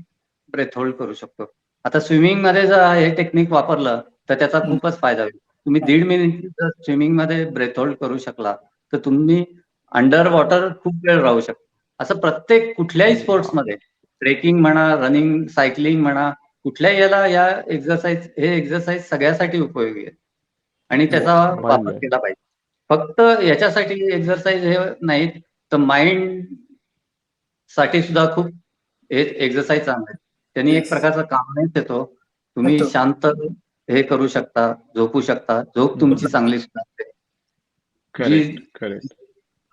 Speaker 2: ब्रेथ होल्ड करू शकतो. आता स्विमिंग मध्ये जर हे टेक्निक वापरलं तर त्याचा खूपच फायदा होईल. तुम्ही 1.5 मिनिट जर स्विमिंग मध्ये ब्रेथ होल्ड करू शकला तर तुम्ही अंडर वॉटर खूप वेळ राहू शकता. असं प्रत्येक कुठल्याही स्पोर्ट्समध्ये, ट्रेकिंग म्हणा, रनिंग, सायकलिंग म्हणा, कुठल्याही याला या हे एक्सरसाइज सगळ्यासाठी उपयोगी आहे आणि त्याचा वापर केला पाहिजे. फक्त याच्यासाठी एक्सरसाइज हे नाहीत तर माइंड साठी सुद्धा खूप हे एक्सरसाइज चांगले आहेत. त्यांनी एक प्रकारचा कामनेस येतो. तुम्ही शांत हे करू शकता, झोपू शकता. झोप तुमची चांगली सुद्धा जी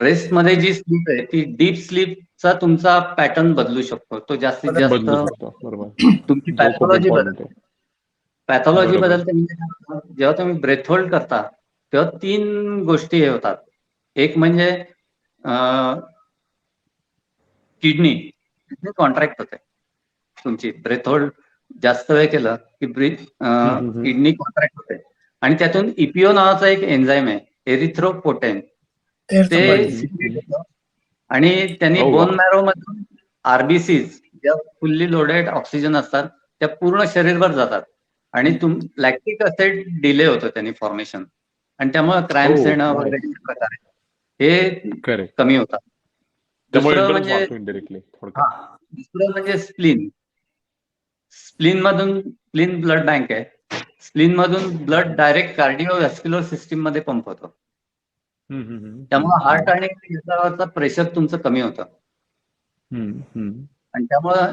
Speaker 2: रेस्ट मध्ये जी स्लीप आहे ती डीप स्लीपचा तुमचा पॅटर्न बदलू शकतो. तो जास्तीत जास्त तुमची पॅथॉलॉजी बदलते. म्हणजे जेव्हा तुम्ही ब्रेथ होल्ड करता तेव्हा 3 गोष्टी हे होतात. एक म्हणजे किडनी कॉन्ट्रॅक्ट होते. तुमची ब्रेथ होल्ड जास्त वेळ केलं की किडनी कॉन्ट्रॅक्ट होते आणि त्यातून EPO नावाचा एक एन्झाईम आहे, एरिथ्रोपोटेन, ते सिक्रेट होतं आणि त्यांनी बोन मॅरो मधून RBCs ज्या फुल्ली लोडेड ऑक्सिजन असतात त्या पूर्ण शरीरभर जातात आणि लॅक्टिक ऍसिड डिले होतं त्यांनी फॉर्मेशन आणि त्यामुळे क्रॅम्प्स येणं वगैरे प्रकार हे कमी होतात. दुसरं म्हणजे स्प्लीन ब्लड बँक आहे. स्प्लीन मधून ब्लड डायरेक्ट कार्डिओव्हॅस्क्युलर सिस्टीम मध्ये पंप होतो. त्यामुळे हार्ट आणि हृदयावरचं प्रेशर तुमचं कमी होतं. आणि त्यामुळं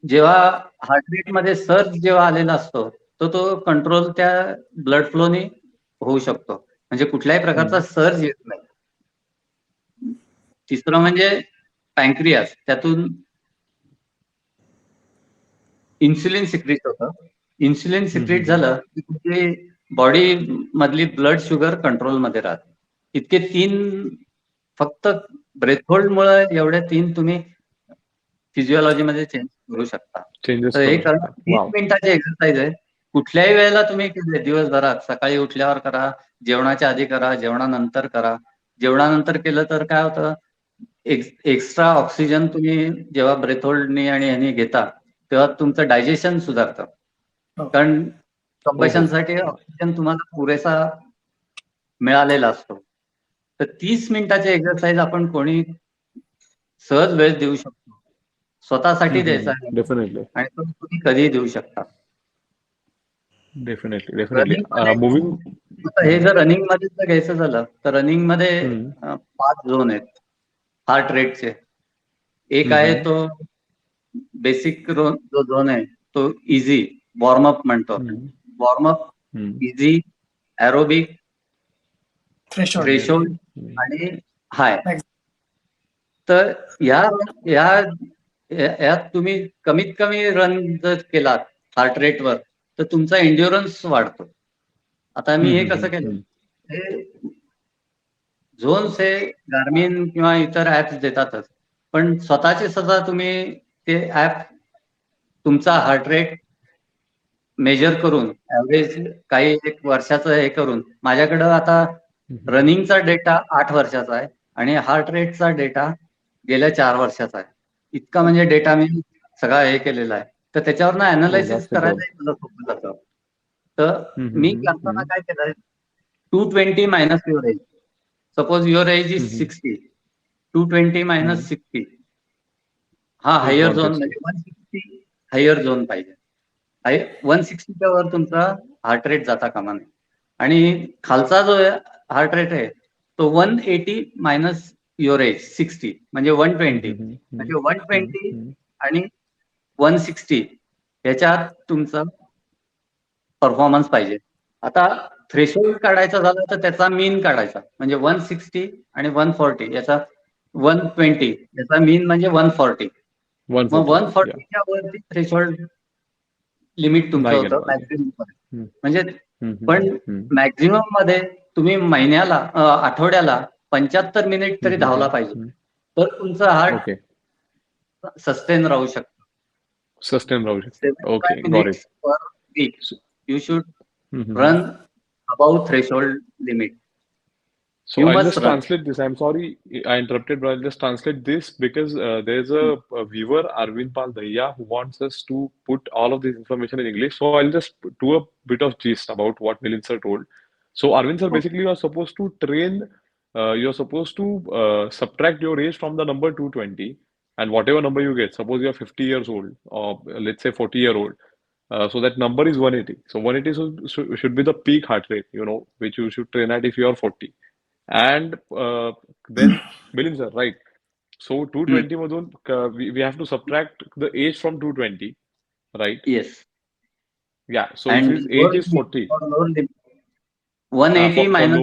Speaker 2: जेव्हा हार्ट रेट मध्ये सर्ज जेव्हा आलेला असतो तो कंट्रोल त्या ब्लड फ्लोने होऊ शकतो, म्हणजे कुठल्याही प्रकारचा सर्ज येत नाही. तिसरं म्हणजे पॅन्क्रियास, त्यातून इन्सुलिन सिक्रीट होतं. इन्सुलिन सिक्रीट झालं की तुमची बॉडी मधली ब्लड शुगर कंट्रोलमध्ये राहते. इतके 3 फक्त ब्रेथहोल्डमुळे एवढे 3 तुम्ही फिजिओलॉजीमध्ये चेंज करू शकता.
Speaker 1: चेंजेस
Speaker 2: तर हे
Speaker 1: करू
Speaker 2: करणं
Speaker 1: शकता.
Speaker 2: 30
Speaker 1: वाव.
Speaker 2: मिनिटाची एक्सरसाइज आहे. कुठल्याही वेळेला तुम्ही केले दिवसभरात, सकाळी उठल्यावर करा, जेवणाच्या आधी करा, जेवणानंतर करा. जेवणानंतर केलं तर काय होतं, एक्स्ट्रा ऑक्सिजन तुम्ही जेव्हा ब्रेथहोल्डनी आणि ह्यानी घेता तेव्हा तुमचं डायजेशन सुधारतं. कारण कंबशनसाठी ऑक्सिजन तुम्हाला पुरेसा मिळालेला असतो. तर 30 मिनिटाची एक्सरसाइज आपण कोणी सहज वेळ देऊ शकतो. स्वतःसाठी द्यायचा आहे
Speaker 1: डेफिनेटली.
Speaker 2: आणि तो तुम्ही कधीही देऊ शकता.
Speaker 1: डेफिनेटली.
Speaker 2: रनिंग मध्ये
Speaker 1: मुव्हिंग.
Speaker 2: हे जर रनिंग मध्ये जर घ्यायचं झालं तर रनिंग मध्ये 5 झोन आहेत हार्ट रेटचे. एक आहे तो बेसिक जो झोन आहे तो इझी वॉर्मअप म्हणतो. वॉर्मअप, इझी, एरोबिक, थ्रेशोल्ड आणि हाय. तर यात तुम्ही कमीत कमी रन जर केलात हार्ट रेटवर तर तुमचा एन्ड्युरन्स वाढतो. आता मी हे कसं केलं, हे झोन्स हे गार्मिन किंवा इतर ऍप्स देतातच, पण स्वतः तुम्ही ते ऍप तुमचा हार्ट रेट मेजर करून ऍव्हरेज काही एक वर्षाचं हे करून, माझ्याकडं आता रनिंगचा डेटा 8 वर्षाचा आहे आणि हार्ट रेटचा डेटा गेल्या 4 वर्षाचा आहे. इतका म्हणजे डेटा मी सगळा हे केलेला आहे. तर त्याच्यावरनं अनालायसिस करायला मला सोपं जातं. तर मी करताना काय केलंय, 220 minus your age. Suppose your age is 60, 220 minus 60 हा हायर झोन, म्हणजे 160 हायर झोन पाहिजे. 160च्या वर तुमचा हार्ट रेट जाता कामा नये. आणि खालचा जो हार्ट रेट आहे तो 180 मायनस युअर एज 60 म्हणजे 120. म्हणजे 120 आणि 160 याच्यात तुमचा परफॉर्मन्स पाहिजे. आता थ्रेशोल्ड काढायचा झाला तर त्याचा मीन काढायचा, म्हणजे 160 आणि 140 याचा 120 याचा मीन म्हणजे 140. मग 140च्या वरती थ्रेशोल्ड लिमिट तुमचं होतं मॅक्झिमम. म्हणजे पण मॅक्झिमम मध्ये तुम्ही महिन्याला आठवड्याला 75 मिनिट तरी धावला पाहिजे, तर तुमचं हार्ट सस्टेन राहू शकतं.
Speaker 1: Okay, got it.
Speaker 2: Per week you should run above threshold limit.
Speaker 1: So
Speaker 2: You
Speaker 1: I'll
Speaker 2: must
Speaker 1: just
Speaker 2: run.
Speaker 1: translate this. I'm sorry I interrupted, but I'll just translate this because there's a viewer, Arvind Pal Daya, who wants us to put all of this information in English. So I'll just do a bit of gist about what Milind sir told. So Arvind sir, basically you're supposed to train, you're supposed to subtract your age from the number 220 and whatever number you get. Suppose you're 50 years old or let's say 40-year-old. So that number is 180. So 180 should be the peak heart rate, which you should train at if you are 40. And then Milind sir, right? So 220 madhun, we have to subtract the age from 220, right?
Speaker 2: Yes.
Speaker 1: Yeah. So if his age is 40,
Speaker 2: 180 minus.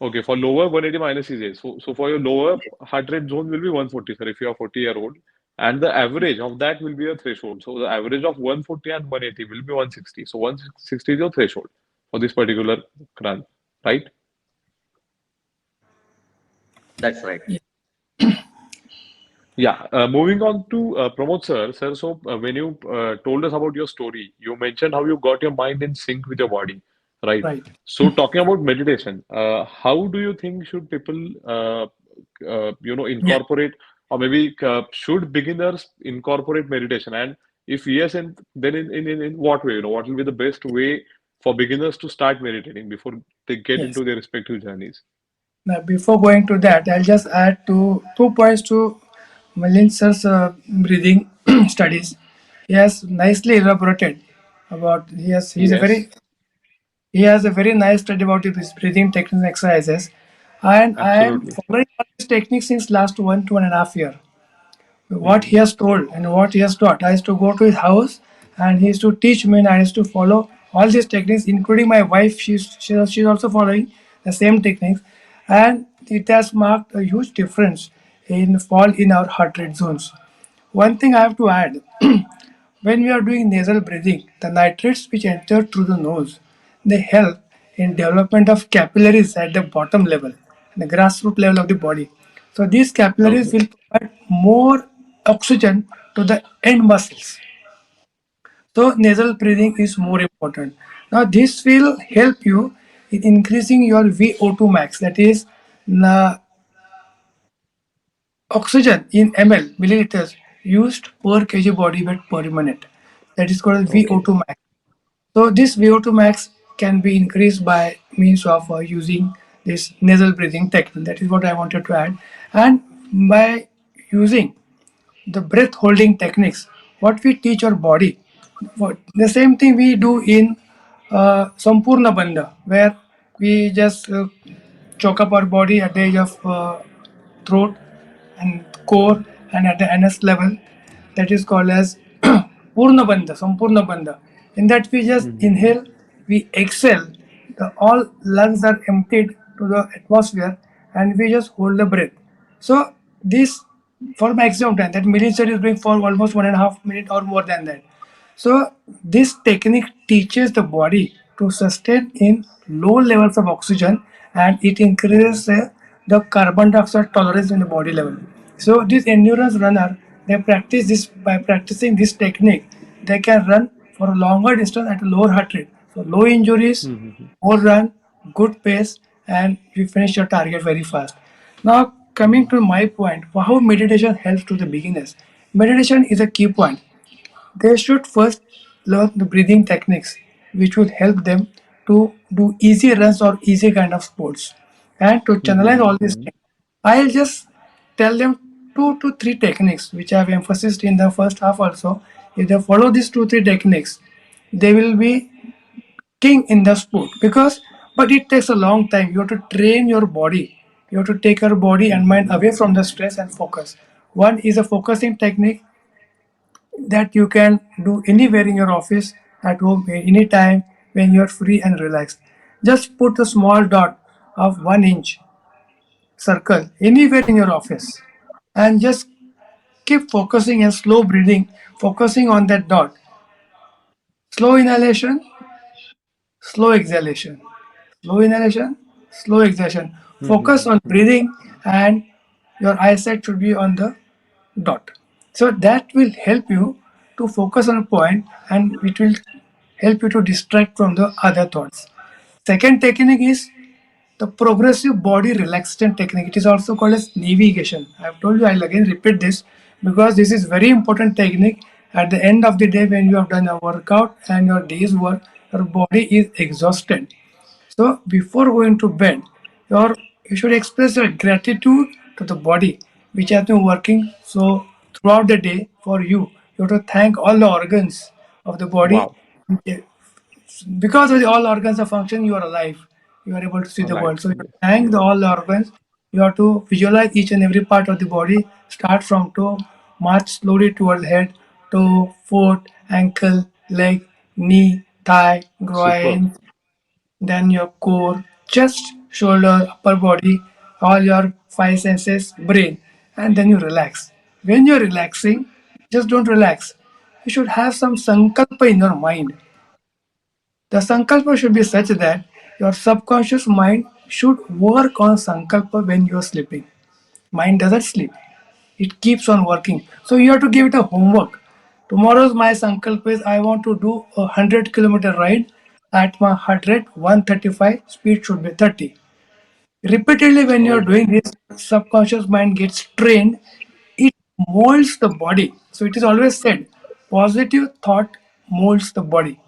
Speaker 1: Okay, for lower 180 minus his age. So for your lower heart rate zone will be 140, sir, if you are 40-year-old. And the average of that will be a threshold. So the average of 140 and 180 will be 160. So 160 is your threshold for this particular run, right?
Speaker 2: That's right.
Speaker 1: Yeah. Moving on to Pramod sir. Sir, so when you told us about your story, you mentioned how you got your mind in sync with your body, right?
Speaker 3: Right.
Speaker 1: So talking about meditation, how do you think should people, incorporate, or maybe should beginners incorporate meditation? And if yes, and then in what way? What will be the best way for beginners to start meditating before they get into their respective journeys?
Speaker 3: Now, before going to that, I'll just add 2 points to Milind sir's breathing studies. He has nicely elaborated about. He has a very nice study about his breathing techniques and exercises, and I am
Speaker 1: Absolutely.
Speaker 3: following all these techniques since last 1.5 years. what he has told and what he has taught. I used to go to his house and he used to teach me, and I used to follow all these techniques, including my wife. She's also following the same techniques, and it has marked a huge difference in fall in our heart rate zones. One thing I have to add, when we are doing nasal breathing, the nitrates which enter through the nose, they help in development of capillaries at the bottom level, the grassroots level of the body. So these capillaries
Speaker 1: Okay.
Speaker 3: will provide more oxygen to the end muscles. So nasal breathing is more important. Now this will help you in increasing your VO2 max, that is the oxygen in ml milliliters used per kg body weight per minute. That is called
Speaker 1: Okay.
Speaker 3: VO2 max. So this VO2 max can be increased by means of using this nasal breathing technique. That is what I wanted to add. And by using the breath holding techniques, what we teach our body, the same thing we do in Sampurna Bandha, where we just choke up our body at the edge of throat and core and at the anus level. That is called as Purna Bandha, Sampurna Bandha. In that we just inhale, we exhale, the all lungs are emptied to the atmosphere, and we just hold the breath. So this for maximum time, that Milind sir is doing for almost 1.5 minutes or more than that. So this technique teaches the body to sustain in low levels of oxygen, and it increases the carbon dioxide tolerance in the body level. So this endurance runner, they practice this by practicing this technique. They can run for a longer distance at a lower heart rate. So low injuries, more run, good pace, and you finish your target very fast. Now coming to my point, how meditation helps to the beginners. Meditation is a key point. They should first learn the breathing techniques, which will help them to do easy runs or easy kind of sports. And to channelize all these things, I'll just tell them 2 to 3 techniques, which I have emphasized in the first half also. If they follow these 2 3 techniques, they will be king in the sport. Because, but it takes a long time. You have to train your body. You have to take your body and mind away from the stress and focus. One is a focusing technique that you can do anywhere in your office, at home, anytime when you're free and relaxed. Just put a small dot of 1 inch circle anywhere in your office and just keep focusing and slow breathing, focusing on that dot. Slow inhalation, slow exhalation. Slow inhalation, slow exhalation. Focus on breathing, and your eyesight should be on the dot. So that will help you to focus on a point, and it will help you to distract from the other thoughts. Second technique is the progressive body relaxation technique. It is also called as navigation. I have told you, I'll again repeat this because this is very important technique. At the end of the day, when you have done a workout and your day's work, your body is exhausted. So before going to bed, you should express your gratitude to the body which has been working so throughout the day for you. You have to thank all the organs of the body.
Speaker 1: Wow.
Speaker 3: Because of the all organs are function, you are alive. You are able to see the
Speaker 1: Alive.
Speaker 3: world. So you have
Speaker 1: Yes.
Speaker 3: to thank the all the organs. You have to visualize each and every part of the body. Start from toe, march slowly towards head, toe, foot, ankle, leg, knee, thigh,
Speaker 1: Superb.
Speaker 3: groin, then your core, chest, shoulder, upper body, all your 5 senses, brain, and then you relax. When you're relaxing, just don't relax. You should have some sankalpa in your mind. The sankalpa should be such that your subconscious mind should work on sankalpa when you're sleeping. Mind doesn't sleep. It keeps on working. So you have to give it a homework. Tomorrow's my sankalpa is I want to do a 100-kilometer ride at my heart rate 135, speed should be 30. Repeatedly, when you're
Speaker 1: Oh,
Speaker 3: doing this, subconscious mind gets trained, it molds the body. So it is always said, positive thought molds the body.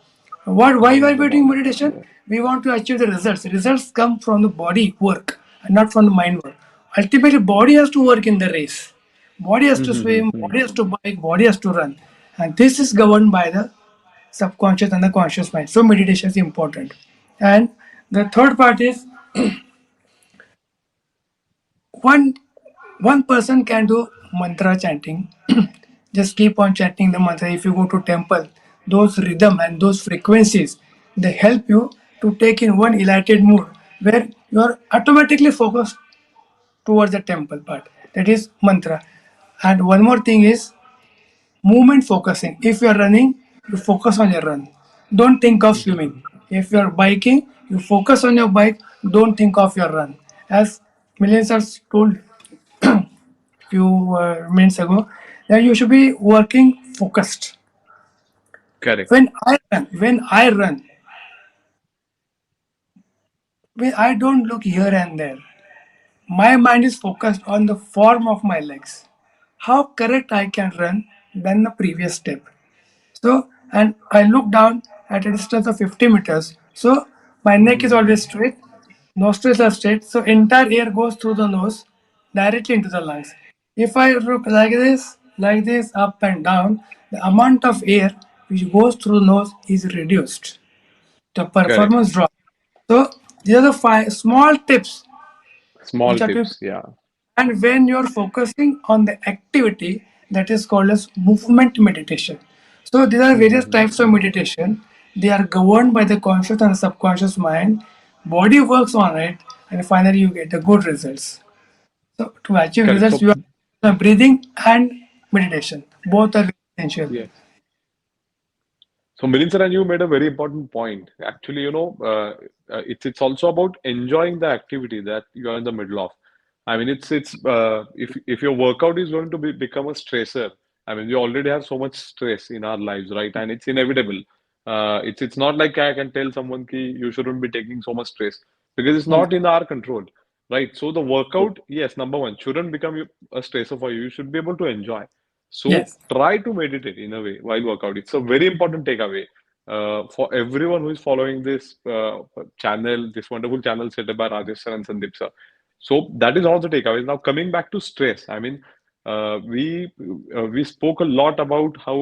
Speaker 3: Why
Speaker 1: more
Speaker 3: are
Speaker 1: the
Speaker 3: we doing
Speaker 1: body.
Speaker 3: meditation?
Speaker 1: Yes.
Speaker 3: We want to achieve the results. Results come from the body work and not from the mind work. Ultimately, body has to work in the race. Body has to swim, body has to bike, body has to run. And this is governed by the subconscious and the conscious mind. So meditation is important. And the third part is one one person can do mantra chanting. Just keep on chanting the mantra. If you go to temple, those rhythm and those frequencies, they help you to take in one elated mood where you are automatically focused towards the temple part. That is mantra. And one more thing is movement focusing. If you are running, you focus on your run. Don't think of
Speaker 1: Mhm.
Speaker 3: swimming. If you are biking, you focus on your bike. Don't think of your run. As millions are told few minutes ago, that you should be working focused.
Speaker 1: Correct.
Speaker 3: When I don't look here and there. My mind is focused on the form of my legs. How correct I can run than the previous step. So, and I look down at a distance of 50 meters. So, my neck is
Speaker 1: Mhm.
Speaker 3: always straight, nostrils are straight. So, entire air goes through the nose directly into the lungs. If I look like this, up and down, the amount of air which goes through the nose is reduced. The
Speaker 1: Correct.
Speaker 3: performance drops. So, these are the five small tips
Speaker 1: Small
Speaker 3: which are to.
Speaker 1: tips. Yeah.
Speaker 3: And when you're focusing on the activity, that is called as movement meditation. So there are various
Speaker 1: Mhm.
Speaker 3: types of meditation. They are governed by the conscious and subconscious mind. Body works on it, and finally you get the good results. So to achieve
Speaker 1: Correct.
Speaker 3: results,
Speaker 1: So
Speaker 3: you are breathing and meditation. Both are essential.
Speaker 1: yes. So, Milind sir, and you made a very important point. Actually, it's also about enjoying the activity that you are in the middle of. I mean, it's if your workout is going to become a stressor. I mean, we already have so much stress in our lives, right? And it's inevitable. It's not like I can tell someone ki you shouldn't be taking so much stress because it's
Speaker 3: Hmm.
Speaker 1: not in our control, right? So the workout, yes, number one, shouldn't become a stressor for you. You should be able to enjoy. So
Speaker 3: Yes.
Speaker 1: try to meditate in a way while workout. It's a very important takeaway for everyone who is following this channel, this wonderful channel set up by Rajesh sir and Sandeep sir. So that is all the takeaways. Now coming back to stress, I mean, we spoke a lot about how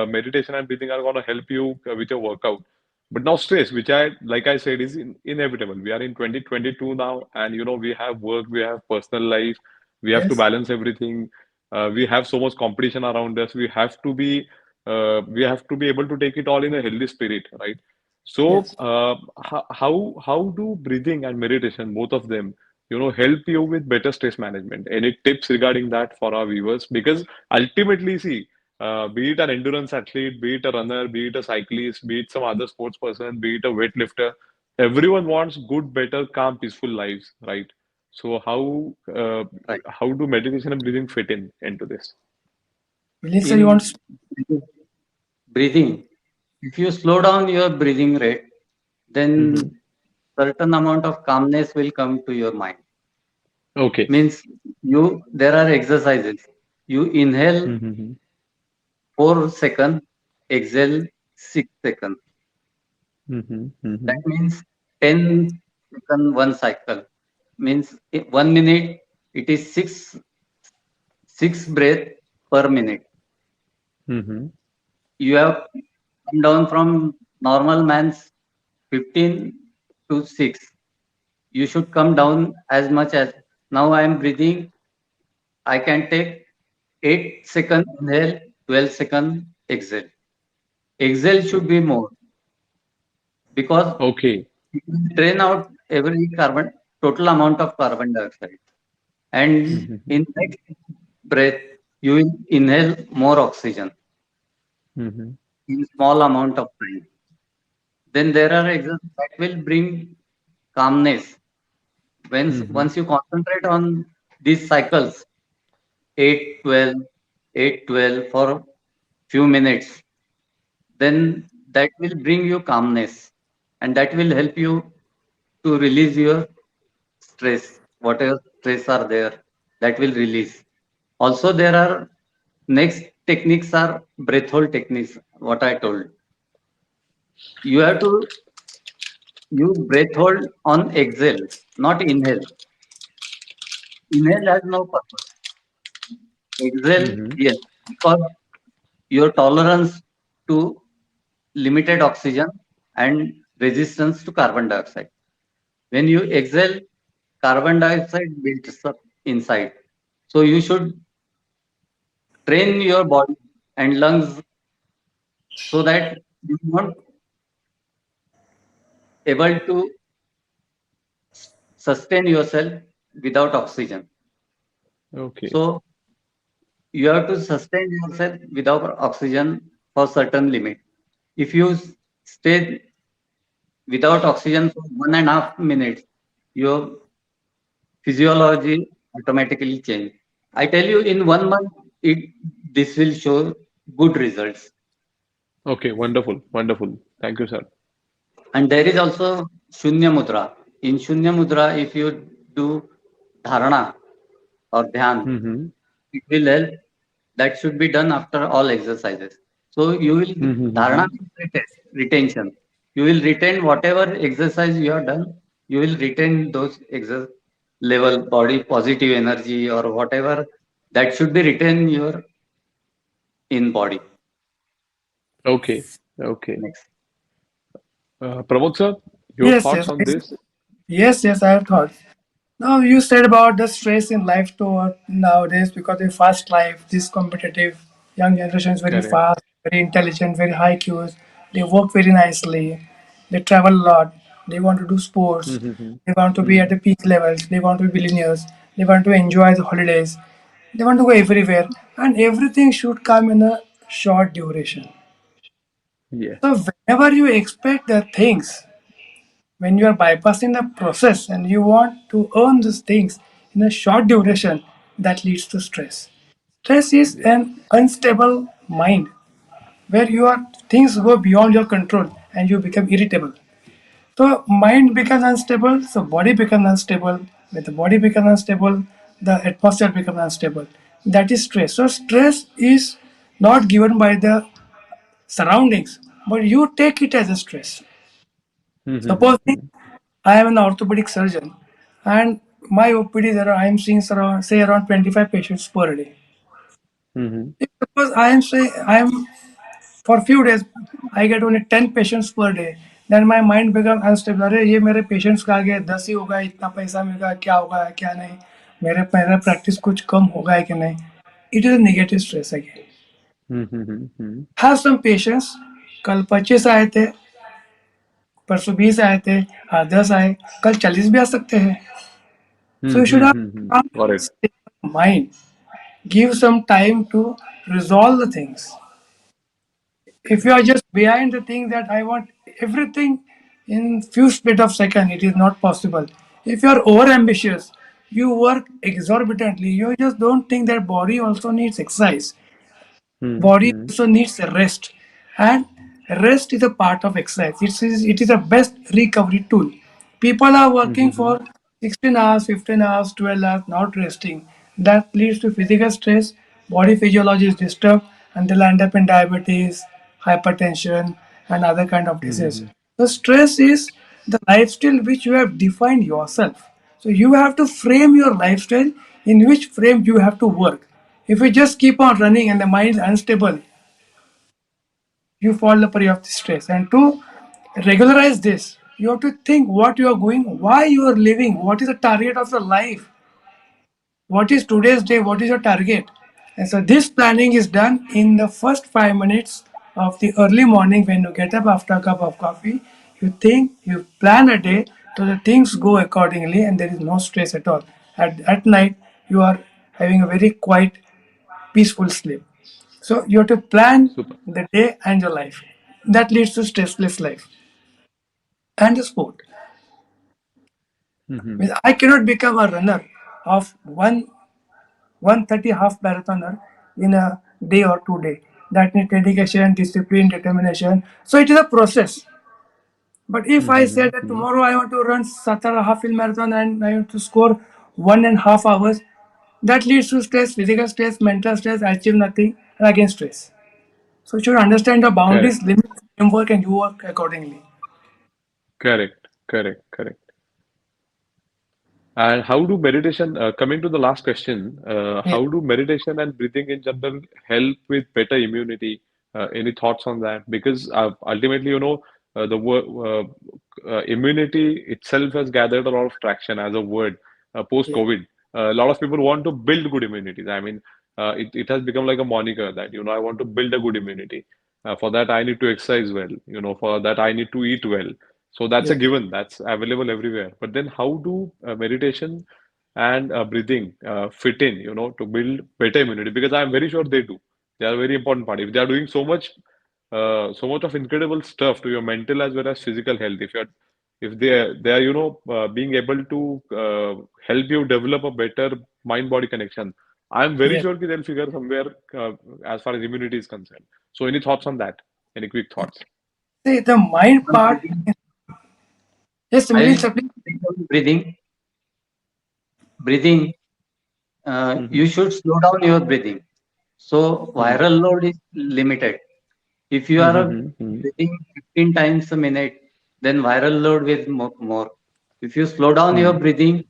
Speaker 1: meditation and breathing are going to help you with your workout. But now stress, which like I said, is inevitable. We are in 2022 now, and we have work, we have personal life, we have to
Speaker 3: Yes.
Speaker 1: balance everything. We have so much competition around us. We have to be able to take it all in a healthy spirit, right? So,
Speaker 3: Yes.
Speaker 1: how do breathing and meditation, both of them, help you with better stress management? Any tips regarding that for our viewers? Because ultimately, see, be it an endurance athlete, be it a runner, be it a cyclist, be it some other sports person, be it a weightlifter, everyone wants good, better, calm, peaceful lives, right? So
Speaker 2: Right.
Speaker 1: how do meditation and breathing fit into this?
Speaker 3: Milind sir, you want
Speaker 2: In breathing, if you slow down your breathing rate,
Speaker 1: Hmm.
Speaker 2: then certain amount of calmness will come to your mind.
Speaker 1: Okay.
Speaker 2: Means there are exercises. You inhale
Speaker 1: Hmm.
Speaker 2: 4 seconds, exhale 6 seconds.
Speaker 1: Hmm.
Speaker 2: That
Speaker 1: Hmm.
Speaker 2: means 10 second one cycle. Means 1 minute it is six breath per minute.
Speaker 1: Hmm.
Speaker 2: You have come down from normal man's 15 to 6. You should come down as much as now I am breathing. I can take 8 second inhale, 12-second exhale. Exhale should be more because
Speaker 1: Okay.
Speaker 2: it will drain out every total amount of carbon dioxide. And
Speaker 1: Hmm.
Speaker 2: in next breath, you will inhale more oxygen
Speaker 1: Hmm.
Speaker 2: in small amount of time. Then there are examples that will bring calmness.
Speaker 1: Hmm.
Speaker 2: Once you concentrate on these cycles, 8, 12, 8, 12 for few minutes, then that will bring you calmness and that will help you to release your stress. Whatever stress are there, that will release. Also, there are next techniques are breath hold techniques. What I told you have to use breath hold on exhale, not inhale. Inhale has no purpose. Exhale,
Speaker 1: Hmm.
Speaker 2: yes, because your tolerance to limited oxygen and resistance to carbon dioxide. When you exhale, carbon dioxide builds up inside. So you should train your body and lungs so that you are not able to sustain yourself without oxygen.
Speaker 1: Okay.
Speaker 2: So you have to sustain yourself without oxygen for certain limit. If you stay without oxygen for 1.5 minutes, your physiology automatically change. I tell you, in 1 month, this will show good results.
Speaker 1: Okay. Wonderful. Wonderful. Thank you, sir.
Speaker 2: And there is also Shunya Mudra. In Shunya Mudra, if you do dharana or dhyan,
Speaker 1: Mm-hmm.
Speaker 2: it will help. That should be done after all exercises. So you will dharana
Speaker 1: Mm-hmm.
Speaker 2: means retention. You will retain whatever exercise you have done. You will retain those level body positive energy or whatever that should be retained your in body.
Speaker 1: Okay. Okay.
Speaker 2: Next.
Speaker 1: Pramod sir, your
Speaker 3: Yes, yes,
Speaker 1: thoughts on this?
Speaker 3: yes, I have thought. Now you said about the stress in life to nowadays because of fast life, this competitive young generation is very
Speaker 1: Correct.
Speaker 3: fast, very intelligent, very high cues. They work very nicely. They travel a lot. They want to do sports.
Speaker 1: Mm-hmm.
Speaker 3: They want to be at
Speaker 1: Mm-hmm.
Speaker 3: the peak levels. They want to be billionaires. They want to enjoy the holidays. They want to go everywhere, and everything should come in a short duration.
Speaker 1: Yes.
Speaker 3: So whenever you expect the things, when you are bypassing the process and you want to earn these things in a short duration, that leads to stress. Stress is
Speaker 1: Yes.
Speaker 3: an unstable mind where your things go beyond your control and you become irritable. So mind becomes unstable, so body becomes unstable. When the body becomes unstable, the atmosphere becomes unstable. That is stress. So stress is not given by the surroundings, but you take it as a stress. Suppose
Speaker 1: Mm-hmm.
Speaker 3: I am an orthopedic surgeon, and my OPD there I am seeing around say around 25 patients per day.
Speaker 1: Mm-hmm.
Speaker 3: If suppose I am for few days I get only 10 patients per day, then my mind becomes unstable. अरे ये मेरे patients कहाँ गए 10 ही होगा इतना पैसा मिलेगा क्या होगा क्या नहीं मेरे मेरा practice कुछ कम होगा है कि नहीं. It is a negative stress again.
Speaker 1: Mm-hmm.
Speaker 3: Have some patience. कल 25 आए थे परसों 20 आए थे आज 10 आए कल 40 भी आ सकते हैं. So you should have
Speaker 1: Mm-hmm.
Speaker 3: calm
Speaker 1: Got
Speaker 3: and
Speaker 1: it.
Speaker 3: stable mind. Give some time to resolve the things. If you are just behind the thing that I want everything in few split of second, it is not possible. If you are over ambitious, you work exorbitantly. You just don't think that body also needs exercise. Body
Speaker 1: Mm-hmm.
Speaker 3: also needs a rest, and rest is a part of exercise. It is a best recovery tool. People are working
Speaker 1: Mm-hmm.
Speaker 3: for 16 hours, 15 hours, 12 hours, not resting. That leads to physical stress, body physiology is disturbed, and they'll end up in diabetes, hypertension, and other kind of disease.
Speaker 1: Mm-hmm.
Speaker 3: So stress is the lifestyle which you have defined yourself. So you have to frame your lifestyle in which frame you have to work. If you just keep on running and the mind is unstable, you fall the prey of the stress. And to regularize this, you have to think what you are going, why you are living, what is the target of your life, what is today's day, what is your target. And so this planning is done in the first 5 minutes of the early morning when you get up after a cup of coffee. You think, you plan a day so the things go accordingly and there is no stress at all. At night, you are having a very quiet, peaceful sleep. So you have to plan
Speaker 1: Super.
Speaker 3: the day and your life. That leads to stressless life and the sport.
Speaker 1: Mm-hmm.
Speaker 3: Means I cannot become a runner of 130 half marathoner in a day or 2 day. That needs dedication, discipline, determination. So it is a process. But if I say that
Speaker 1: Mm-hmm.
Speaker 3: tomorrow I want to run Satara Half Marathon and I want to score 1.5 hours, that leads to stress, physical stress, mental stress, I achieve nothing, and again stress. So you should understand the
Speaker 1: Correct.
Speaker 3: boundaries, limits, framework, and you work accordingly.
Speaker 1: Correct. Correct. Correct. And how do meditation, coming to the last question,
Speaker 3: Yeah.
Speaker 1: how do meditation and breathing in general help with better immunity? Any thoughts on that? Because ultimately, the word immunity itself has gathered a lot of traction as a word
Speaker 3: Yeah.
Speaker 1: post-COVID. A lot of people want to build good immunities. I mean, it has become like a moniker that, I want to build a good immunity. For that, I need to exercise well. For that, I need to eat well. So that's a
Speaker 3: Yes.
Speaker 1: given. That's available everywhere. But then how do meditation and breathing fit in, to build better immunity? Because I'm very sure they do. They are a very important part. If they are doing so much of incredible stuff to your mental as well as physical health, if they are being able to help you develop a better mind-body connection, I'm very
Speaker 3: Yes.
Speaker 1: sure that they'll figure somewhere as far as immunity is concerned. So any thoughts on that? Any quick thoughts?
Speaker 3: See, the mind part.
Speaker 2: Breathing,
Speaker 3: Yes,
Speaker 2: I'll
Speaker 3: Milind, sir, please.
Speaker 2: speak on breathing. You
Speaker 1: Mm-hmm.
Speaker 2: should slow down your breathing. So viral load is limited. If you are
Speaker 1: Mm-hmm.
Speaker 2: breathing 15 times a minute, then viral load will more. If you slow down your breathing,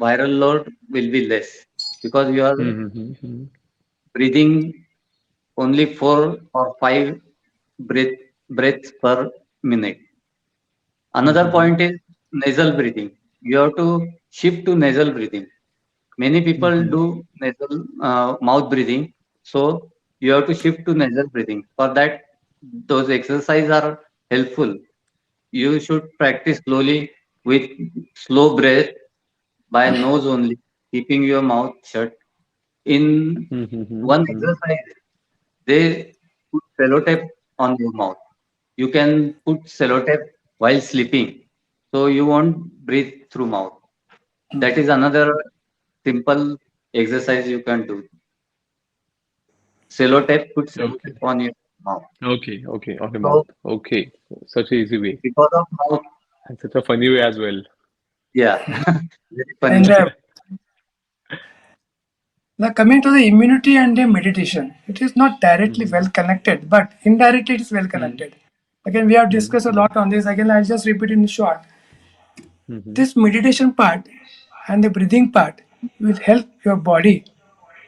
Speaker 2: viral load will be less because you are
Speaker 1: Mm-hmm.
Speaker 2: breathing only 4 or 5 breath, breaths per minute. Another
Speaker 1: Mm-hmm.
Speaker 2: point is nasal breathing. You have to shift to nasal breathing. Many people
Speaker 1: Mm-hmm.
Speaker 2: do nasal mouth breathing, so you have to shift to nasal breathing. For that, those exercises are helpful. You should practice slowly with slow breath by nose only, keeping your mouth shut. In one
Speaker 1: Mm-hmm.
Speaker 2: exercise, they put sellotape on your mouth. You can put sellotape while sleeping, so you won't breathe through mouth. That is another simple exercise you can do. Put
Speaker 1: Okay.
Speaker 2: sellotape on your mouth.
Speaker 1: Okay. Okay. On the
Speaker 2: So
Speaker 1: mouth. Okay. Such an easy way.
Speaker 2: because of mouth,
Speaker 1: And such a funny way as well.
Speaker 2: yeah, very
Speaker 3: And
Speaker 2: funny.
Speaker 3: now coming to the immunity and the meditation, it is not directly
Speaker 1: Mm-hmm.
Speaker 3: well connected, but indirectly it is well connected. Again, we have discussed a
Speaker 1: Mm-hmm.
Speaker 3: lot on this. Again, I'll just repeat in short.
Speaker 1: Mm-hmm.
Speaker 3: This meditation part and the breathing part will help your body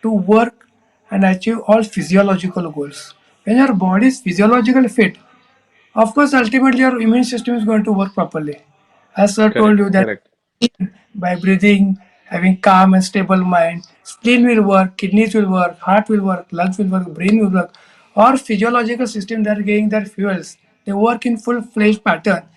Speaker 3: to work and achieve all physiological goals. When your body is physiologically fit, of course, ultimately your immune system is going to work properly. As sir told
Speaker 1: Correct.
Speaker 3: you that
Speaker 1: Correct.
Speaker 3: by breathing, having calm and stable mind, spleen will work, kidneys will work, heart will work, lungs will work, brain will work. Our physiological system that are getting their fuels, they work in full-fledged pattern,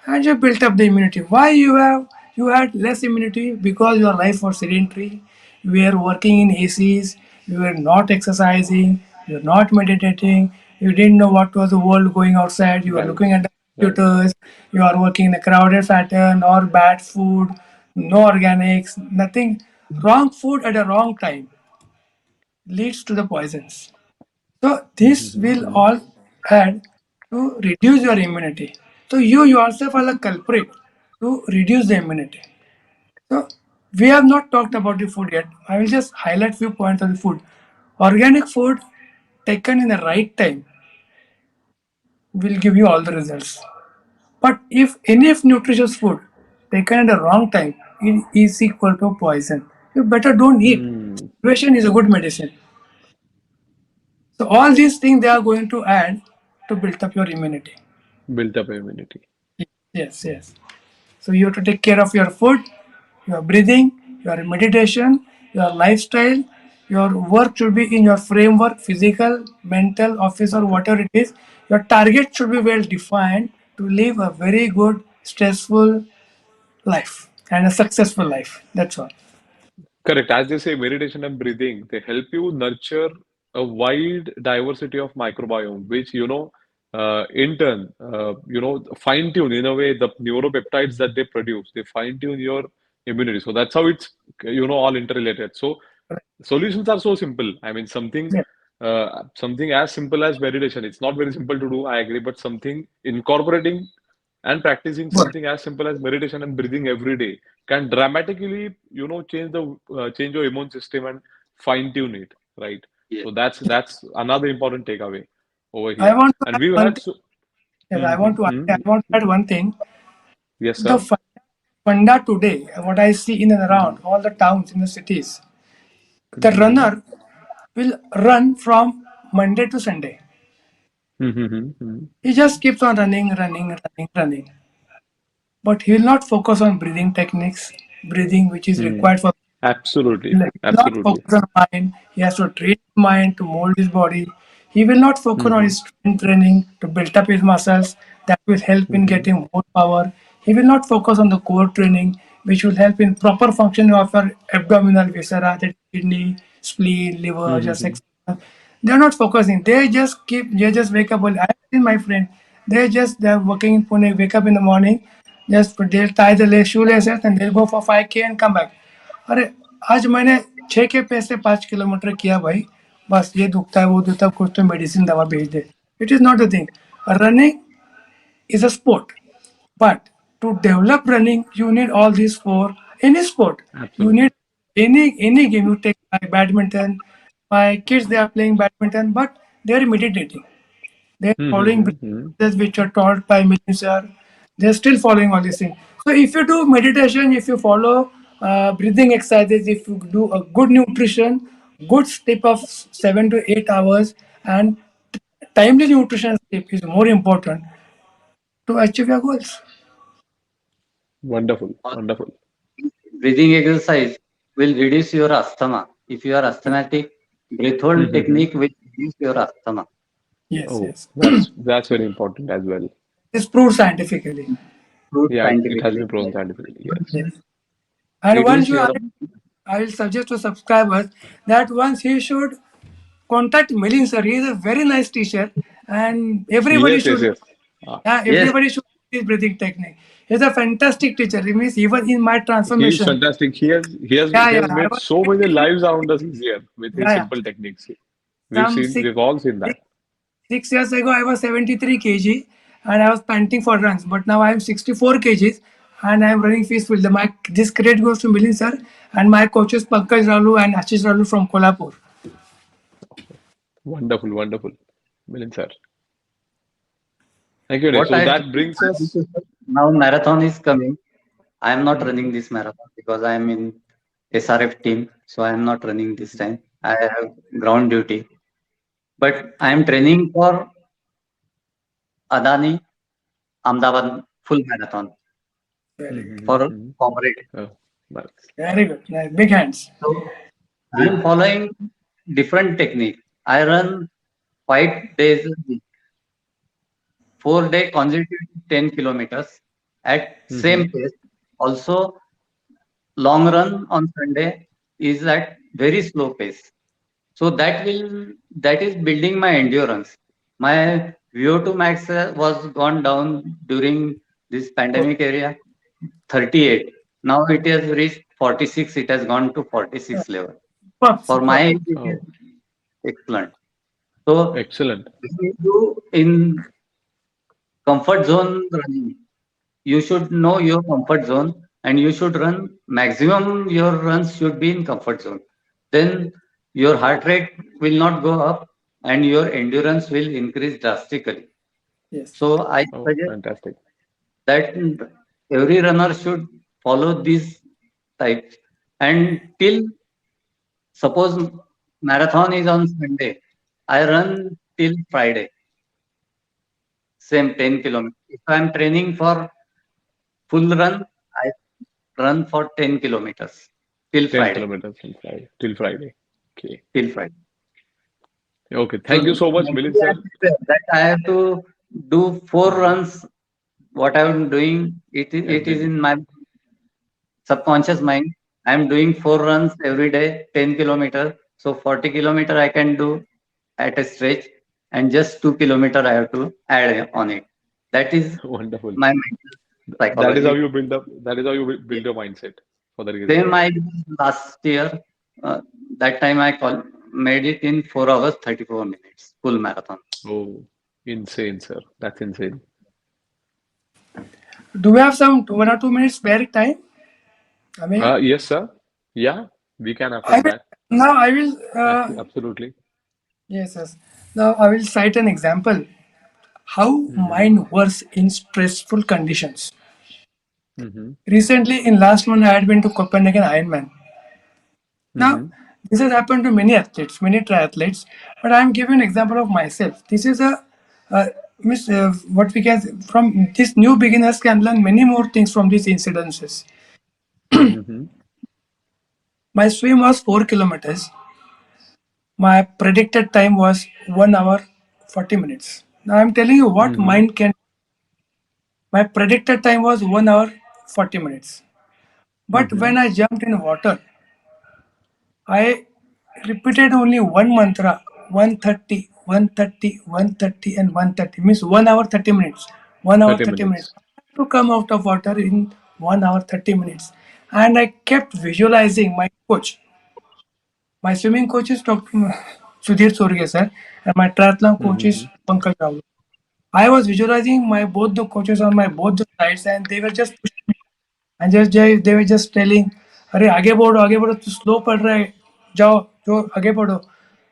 Speaker 3: and you built up the immunity. Why you had less immunity? Because your life was sedentary. You were working in ACs. You were not exercising. You were not meditating. You didn't know what was the world going outside. You were
Speaker 1: Right.
Speaker 3: looking at the
Speaker 1: Right.
Speaker 3: computers. You are working in a crowded pattern or bad food, no organics, nothing. Wrong food at a wrong time leads to the poisons. So this will
Speaker 1: Mm-hmm.
Speaker 3: all add to reduce your immunity. So you yourself are the culprit to reduce the immunity. So we have not talked about the food yet. I will just highlight few points of the food. Organic food taken in the right time will give you all the results. But if any of nutritious food taken at the wrong time, it is equal to poison. You better don't eat.
Speaker 1: Mm.
Speaker 3: Prevention is a good medicine. So all these things they are going to add to build up your immunity.
Speaker 1: Built up immunity.
Speaker 3: Yes, yes. So you have to take care of your food, your breathing, your meditation, your lifestyle. Your work should be in your framework, physical, mental, office, or whatever it is. Your target should be well defined to live a very good, stressful life and a successful life. That's all.
Speaker 1: Correct. As they say, meditation and breathing, they help you nurture a wide diversity of microbiome, which, in turn, fine tune in a way the neuropeptides that they produce, they fine tune your immunity. So that's how it's, all interrelated. So solutions are so simple. I mean,
Speaker 3: Yes.
Speaker 1: something as simple as meditation. It's not very simple to do, I agree, but something incorporating and practicing
Speaker 3: Good.
Speaker 1: something as simple as meditation and breathing every day can dramatically, change your immune system and fine tune it, right?
Speaker 2: Yes.
Speaker 1: So that's another important takeaway over
Speaker 3: I
Speaker 1: here.
Speaker 3: want to
Speaker 1: And
Speaker 3: add
Speaker 1: we've
Speaker 3: one
Speaker 1: had
Speaker 3: thing.
Speaker 1: so.
Speaker 3: Yes,
Speaker 1: Hmm.
Speaker 3: I want to add one thing.
Speaker 1: Yes,
Speaker 3: The
Speaker 1: sir.
Speaker 3: funda today, what I see in and around all the towns in the cities, the
Speaker 1: Hmm.
Speaker 3: runner will run from Monday to Sunday.
Speaker 1: Hmm.
Speaker 3: He just keeps on running, running, running, running. But he will not focus on breathing techniques, breathing which is
Speaker 1: Hmm.
Speaker 3: required for.
Speaker 1: Absolutely.
Speaker 3: Like, he will not
Speaker 1: Absolutely.
Speaker 3: focus on mind. He has to train his mind to mold his body. He will not focus on
Speaker 1: Mm-hmm.
Speaker 3: his strength training to build up his muscles. That will help in
Speaker 1: Mm-hmm.
Speaker 3: getting more power. He will not focus on the core training, which will help in proper functioning of our abdominal viscera, the kidney, spleen, liver, just
Speaker 1: Mm-hmm.
Speaker 3: etc. They are not focusing. They just wake up. I have seen my friend. They're working in Pune. Wake up in the morning, just they'll tie the shoelaces and they'll go for 5K and come back. अरे आज मैंने 6 के पे से 5 kilometre किया भाई. बस ये दुखता है वो दुखता है कुछ तो मेडिसिन दवा भेज दे. It is not a thing. Running is a sport, but to develop running you need all these four. Any sport you
Speaker 1: Absolutely.
Speaker 3: need, any game you take, like badminton. My kids, they are playing badminton, but they are meditating. They're following
Speaker 1: Mm-hmm.
Speaker 3: procedures which are taught by Milind sir. They're still following all these things. So if you do meditation, if you follow breathing exercises, if you do a good nutrition, good sleep of 7 to 8 hours, and timely nutrition sleep is more important to achieve your goals.
Speaker 1: Wonderful.
Speaker 2: Also,
Speaker 1: Wonderful.
Speaker 2: breathing exercise will reduce your asthma. If you are asthmatic, breath hold
Speaker 1: Mm-hmm.
Speaker 2: technique will reduce your asthma.
Speaker 3: Yes,
Speaker 1: Oh,
Speaker 3: yes.
Speaker 1: that's very important as well.
Speaker 3: It's proved scientifically.
Speaker 2: Proved
Speaker 1: Yeah, it has
Speaker 2: scientifically.
Speaker 1: been proven scientifically. Yes.
Speaker 3: Yes. And once
Speaker 2: Reduce
Speaker 3: you
Speaker 2: your
Speaker 3: are, I will suggest to subscribers that once he should contact Milind sir. He is a very nice teacher, and everybody
Speaker 1: Yes, yes,
Speaker 3: should,
Speaker 1: yes. Ah,
Speaker 3: yeah,
Speaker 2: yes.
Speaker 3: everybody should do his breathing technique. He's a fantastic teacher. It means even in my
Speaker 1: he is
Speaker 3: transformation,
Speaker 1: fantastic. He
Speaker 3: yeah,
Speaker 1: has
Speaker 3: I
Speaker 1: made
Speaker 3: was
Speaker 1: so many
Speaker 3: 73,
Speaker 1: lives around us easier with his
Speaker 3: yeah, yeah.
Speaker 1: simple techniques.
Speaker 3: Some six,
Speaker 1: We've all seen that.
Speaker 3: six, 6 years ago, I was 73 kg and I was panting for runs. But now I am 64 kgs and I am running peaceful. This credit goes to Milind sir and my coaches Pankaj Ralu and Ashish Ralu from Kolhapur.
Speaker 1: Wonderful, wonderful. Milind sir. Thank you, Nick.
Speaker 2: What
Speaker 1: So
Speaker 2: I
Speaker 1: that brings us.
Speaker 2: now marathon is coming. I am not
Speaker 1: Mhm.
Speaker 2: running this marathon because I am in SRF team, so I am not running this time. I have ground duty, but I am training for Adani Ahmedabad full marathon
Speaker 3: Very good.
Speaker 1: Mhm,
Speaker 2: for
Speaker 1: mhm.
Speaker 2: comrade.
Speaker 1: Oh, nice.
Speaker 3: Very good. Nice. Big hands.
Speaker 2: So I am following different technique. I run 5 days a week, 4 day consecutive 10 kilometers at same
Speaker 1: Mhm.
Speaker 2: pace. Also, long run on Sunday is at very slow pace. So that is building my endurance. My VO2 max was gone down during this
Speaker 3: Good.
Speaker 2: pandemic area, 38. Now it has reached 46. It has gone to 46 level.
Speaker 3: Superb,
Speaker 2: For my
Speaker 3: superb.
Speaker 2: age, it is
Speaker 1: Oh,
Speaker 2: excellent. So
Speaker 1: excellent.
Speaker 2: if you do in comfort zone running, you should know your comfort zone and you should run maximum your runs should be in comfort zone. Then your heart rate will not go up and your endurance will increase drastically.
Speaker 3: Yes.
Speaker 2: So I
Speaker 1: Oh,
Speaker 2: suggest
Speaker 1: fantastic.
Speaker 2: that every runner should follow these types. And till suppose marathon is on Sunday, I run till Friday, same 10 kilometers. If I'm training for full run, I run for 10 kilometers
Speaker 1: 10
Speaker 2: Friday,
Speaker 1: kilometers till Friday. Okay.
Speaker 2: till Friday.
Speaker 1: Okay.
Speaker 2: So
Speaker 1: Thank you so much, Milind
Speaker 2: mentally
Speaker 1: sir.
Speaker 2: I'm prepared that I have to do 4 runs. What I'm doing, it
Speaker 1: Every
Speaker 2: is
Speaker 1: day.
Speaker 2: in my subconscious mind. I'm doing 4 runs every day, 10 kilometer. So 40 kilometer I can do at a stretch, and just 2 kilometer I have to add on it. That is
Speaker 1: Wonderful.
Speaker 2: my mental
Speaker 1: That is how
Speaker 2: psychology.
Speaker 1: you build up. That is how you build your mindset for the
Speaker 2: Same
Speaker 1: result.
Speaker 2: I did last year. Uh, that time made it in 4 hours 34 minutes full marathon.
Speaker 1: Oh, insane, sir. That's insane.
Speaker 3: Do we have some 1 or 2 minutes spare time, Ameya?
Speaker 1: Yes, sir. Yeah, we can
Speaker 3: I
Speaker 1: afford
Speaker 3: will
Speaker 1: that.
Speaker 3: now. I will.
Speaker 1: Absolutely.
Speaker 3: Yes, yes. Now I will cite an example. How
Speaker 1: Mm-hmm.
Speaker 3: mind works in stressful conditions.
Speaker 1: Mm-hmm.
Speaker 3: Recently, in last month, I had been to Copenhagen Ironman. Now,
Speaker 1: Mm-hmm.
Speaker 3: this has happened to many athletes, many triathletes, but I am giving an example of myself. This is what we can, from this new beginners can learn many more things from these incidences.
Speaker 1: Mm-hmm.
Speaker 3: My swim was 4 kilometers. My predicted time was 1 hour 40 minutes. Now I'm telling you what
Speaker 1: Mm-hmm.
Speaker 3: mind can. My predicted time was 1 hour 40 minutes. But
Speaker 1: Mm-hmm.
Speaker 3: when I jumped in water, I repeated only one mantra 130, 130, 130, and 130 means 1 hour 30 minutes. 1 hour
Speaker 1: 30
Speaker 3: 30 minutes.
Speaker 1: minutes.
Speaker 3: I had to come out of water in 1 hour 30 minutes. And I kept visualizing my coach. My swimming coach is Dr. Sudhir Surge sir, and my triathlon coach
Speaker 1: Mm-hmm.
Speaker 3: is Pankaj Rao. I was visualizing my both the coaches on my both the sides, and they were just pushing me. And just they were just telling, "अरे आगे बढ़ो तू slow पढ़ रहा है, जाओ जो आगे बढ़ो."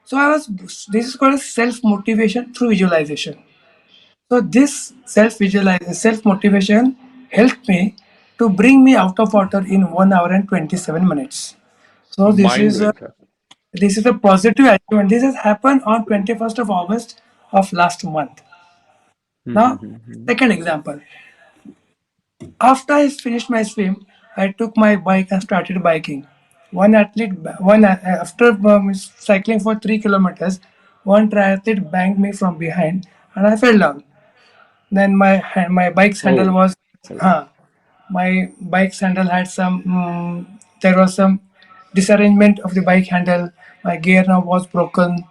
Speaker 3: So I was. This is called self motivation through visualization. So this self motivation helped me to bring me out of water in 1 hour and 27 minutes. So
Speaker 1: Mind blowing, sir.
Speaker 3: this is a positive achievement. This has happened on 21st of August of last month. Now,
Speaker 1: Mm-hmm.
Speaker 3: second example. After I finished my swim, I took my bike and started biking. After cycling for 3 kilometers, one triathlete banged me from behind, and I fell down. Then my bike's handle
Speaker 1: Oh,
Speaker 3: was,
Speaker 1: hello.
Speaker 3: huh, my bike's handle had some, there was some disarrangement of the bike handle. My gear knob was broken.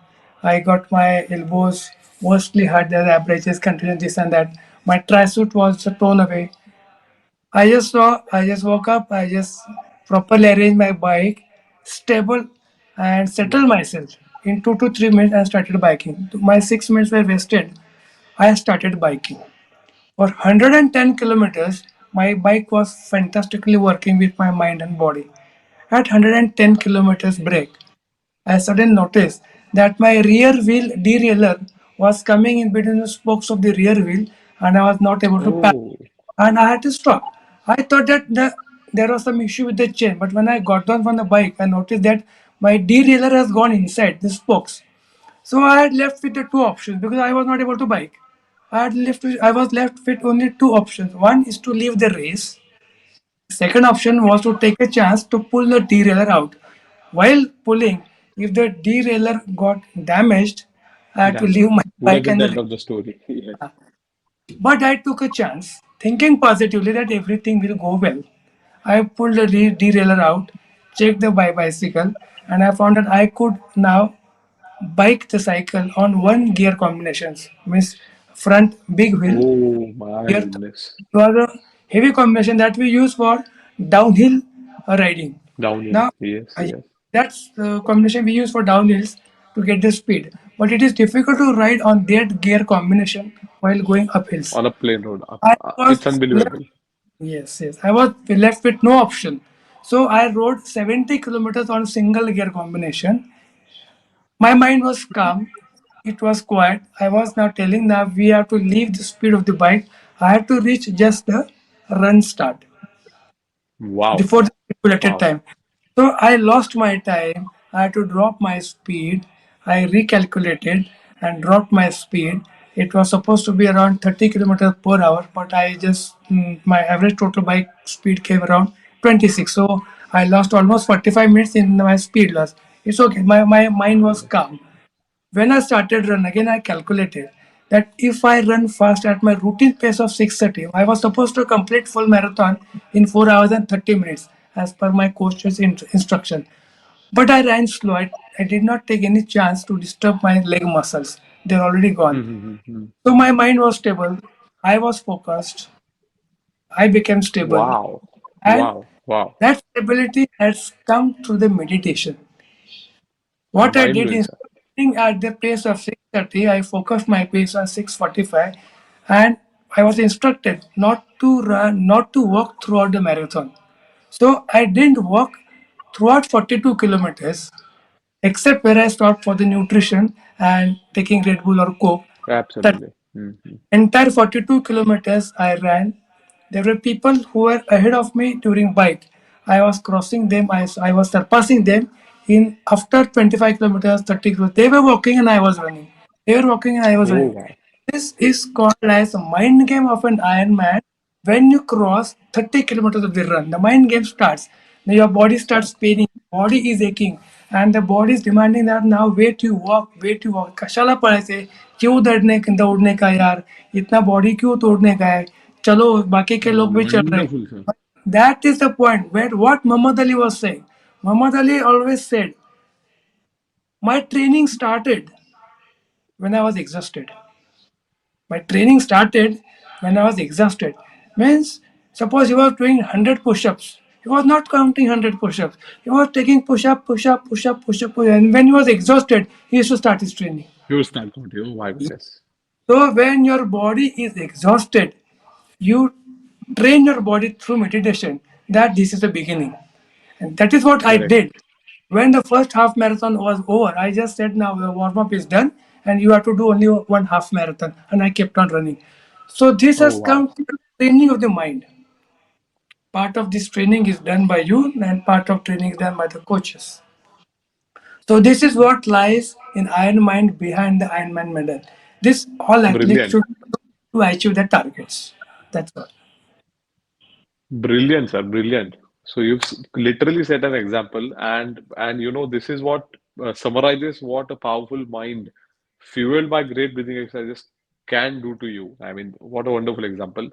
Speaker 3: I got my elbows mostly hurt. There were abrasions, contusions, this and that. My trisuit was torn away. I just woke up, I just properly arranged my bike, stable, and settled myself. In 2 to 3 minutes, I started biking. My 6 minutes were wasted. I started biking. For 110 kilometers, my bike was fantastically working with my mind and body. At 110 kilometers break, I suddenly noticed that my rear wheel derailleur was coming in between the spokes of the rear wheel, and I was not able to pass,
Speaker 1: Oh,
Speaker 3: and I had to stop. I thought that there was some issue with the chain, but when I got down from the bike, I noticed that my derailleur has gone inside the spokes. So I had left with the two options because I was not able to bike. I was left with only two options. One is to leave the race. Second option was to take a chance to pull the derailleur out. While pulling, if the derailleur got damaged, I had to
Speaker 1: damn.
Speaker 3: leave my
Speaker 1: Would have
Speaker 3: bike
Speaker 1: been
Speaker 3: and
Speaker 1: the
Speaker 3: the
Speaker 1: end
Speaker 3: race.
Speaker 1: of the story. Yes.
Speaker 3: But I took a chance, thinking positively that everything will go well. I pulled the derailleur out, checked the bicycle, and I found that I could now bike the cycle on one gear combinations, means front big wheel,
Speaker 1: Oh my
Speaker 3: gear.
Speaker 1: goodness.
Speaker 3: It was a heavy combination that we use for downhill riding.
Speaker 1: Downhill.
Speaker 3: Now,
Speaker 1: Yes,
Speaker 3: uh,
Speaker 1: yes.
Speaker 3: that's the combination we use for downhills to get the speed. But it is difficult to ride on that gear combination while going uphills.
Speaker 1: On a plain road.
Speaker 3: I
Speaker 1: It's
Speaker 3: was left,
Speaker 1: unbelievable.
Speaker 3: yes. I was left with no option. So I rode 70 kilometers on single gear combination. My mind was calm. It was quiet. I was now telling that we have to leave the speed of the bike. I have to reach just the run start
Speaker 1: Wow.
Speaker 3: before the stipulated
Speaker 1: Wow.
Speaker 3: time. So I lost my time. I had to drop my speed. I recalculated and dropped my speed. It was supposed to be around 30 kilometers per hour, but I just my average total bike speed came around 26. So I lost almost 45 minutes in my speed loss. It's okay. My mind was calm. When I started run again, I calculated that if I run fast at my routine pace of 6:30, I was supposed to complete full marathon in 4 hours and 30 minutes as per my coach's instruction. But I ran slow. I did not take any chance to disturb my leg muscles. They're already gone. So my mind was stable. I was focused. I became stable.
Speaker 1: Wow.
Speaker 3: And
Speaker 1: Wow. Wow.
Speaker 3: that stability has come through the meditation. What I
Speaker 1: Mind
Speaker 3: did
Speaker 1: blowing,
Speaker 3: is
Speaker 1: sir.
Speaker 3: running at the pace of 6:30, I focused my pace on 6:45, and I was instructed not to run, not to walk throughout the marathon. So I didn't walk throughout 42 kilometers, except where I stopped for the nutrition and taking Red Bull or Coke. That
Speaker 1: Absolutely. Mm-hmm.
Speaker 3: entire 42 kilometers I ran. There were people who were ahead of me during bike. I was crossing them, I was surpassing them in after 25 kilometers, 30 kilometers. They were walking and I was running. They were walking and I was
Speaker 1: Oh,
Speaker 3: running.
Speaker 1: wow.
Speaker 3: This is called as a mind game of an Ironman. When you cross 30 kilometers of the run, the mind game starts. Now your body starts
Speaker 1: Start.
Speaker 3: paining. body is aching and the body is demanding that now wait you walk कशाला पळायचे क्यों दौड़ने का यार इतना body क्यों तोड़ने का है चलो बाकी के लोग भी चल रहे हैं.
Speaker 1: Wonderful, sir.
Speaker 3: That is the point where what Muhammad Ali was saying. Muhammad Ali always said, my training started when I was exhausted. My training started when I was exhausted. Means, suppose he was doing 100 push-ups. He was not counting 100 push-ups. He was taking push-up, push-up, push-up, push-up, push-up. And when he was exhausted, he used to start his training.
Speaker 1: You start counting. Oh my goodness.
Speaker 3: So when your body is exhausted, you train your body through meditation that this is the beginning. And that is what I
Speaker 1: Correct.
Speaker 3: did. When the first half marathon was over, I just said, now the warm up is done and you have to do only one half marathon. And I kept on running. So this
Speaker 1: Oh
Speaker 3: has
Speaker 1: wow.
Speaker 3: come to the training of the mind. Part of this training is done by you and part of training is done by the coaches. So this is what lies in Iron Mind behind the Ironman medal. This all athletes
Speaker 1: Brilliant.
Speaker 3: should do to achieve their targets. That's all.
Speaker 1: Brilliant, sir. Brilliant. So you've literally set an example, and you know this is what summarizes what a powerful mind, fueled by great breathing exercises, can do to you. I mean, what a wonderful example.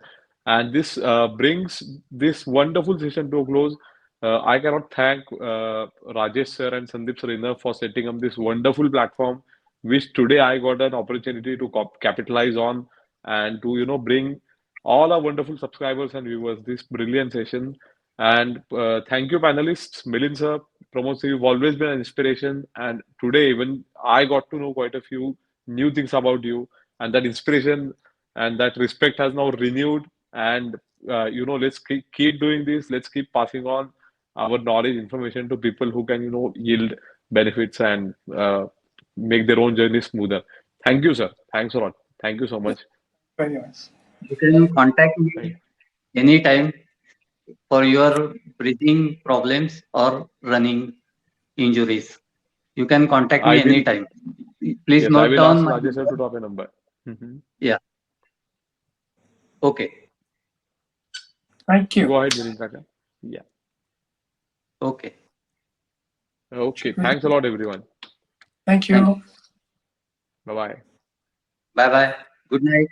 Speaker 1: And this brings this wonderful session to a close. I cannot thank Rajesh sir and Sandeep sir enough for setting up this wonderful platform, which today I got an opportunity to capitalize on and to bring all our wonderful subscribers and viewers this brilliant session. And thank you, panelists, Milind sir, Pramod sir, you've always been an inspiration. And today, even I got to know quite a few new things about you, and that inspiration and that respect has now renewed. And let's keep doing this. Let's keep passing on our knowledge, information to people who can, yield benefits and make their own journey smoother. Thank you, sir. Thanks a lot. Thank you so much.
Speaker 3: Very nice.
Speaker 2: You can contact me
Speaker 1: Thank
Speaker 2: anytime for your breathing problems or running injuries. You can contact
Speaker 1: I
Speaker 2: me
Speaker 1: will,
Speaker 2: anytime. Please
Speaker 1: yes, I
Speaker 2: note
Speaker 1: will
Speaker 2: down
Speaker 1: ask
Speaker 2: my
Speaker 1: Rajesh sir to
Speaker 2: number.
Speaker 1: drop a number. Mhm.
Speaker 2: Yeah. Okay.
Speaker 3: Thank you.
Speaker 1: Go ahead, Milind. Yeah.
Speaker 2: Okay.
Speaker 1: Okay. Thanks a lot, everyone.
Speaker 3: Thank
Speaker 2: Thank
Speaker 3: you.
Speaker 2: you.
Speaker 1: Bye bye.
Speaker 2: Bye bye. Good night.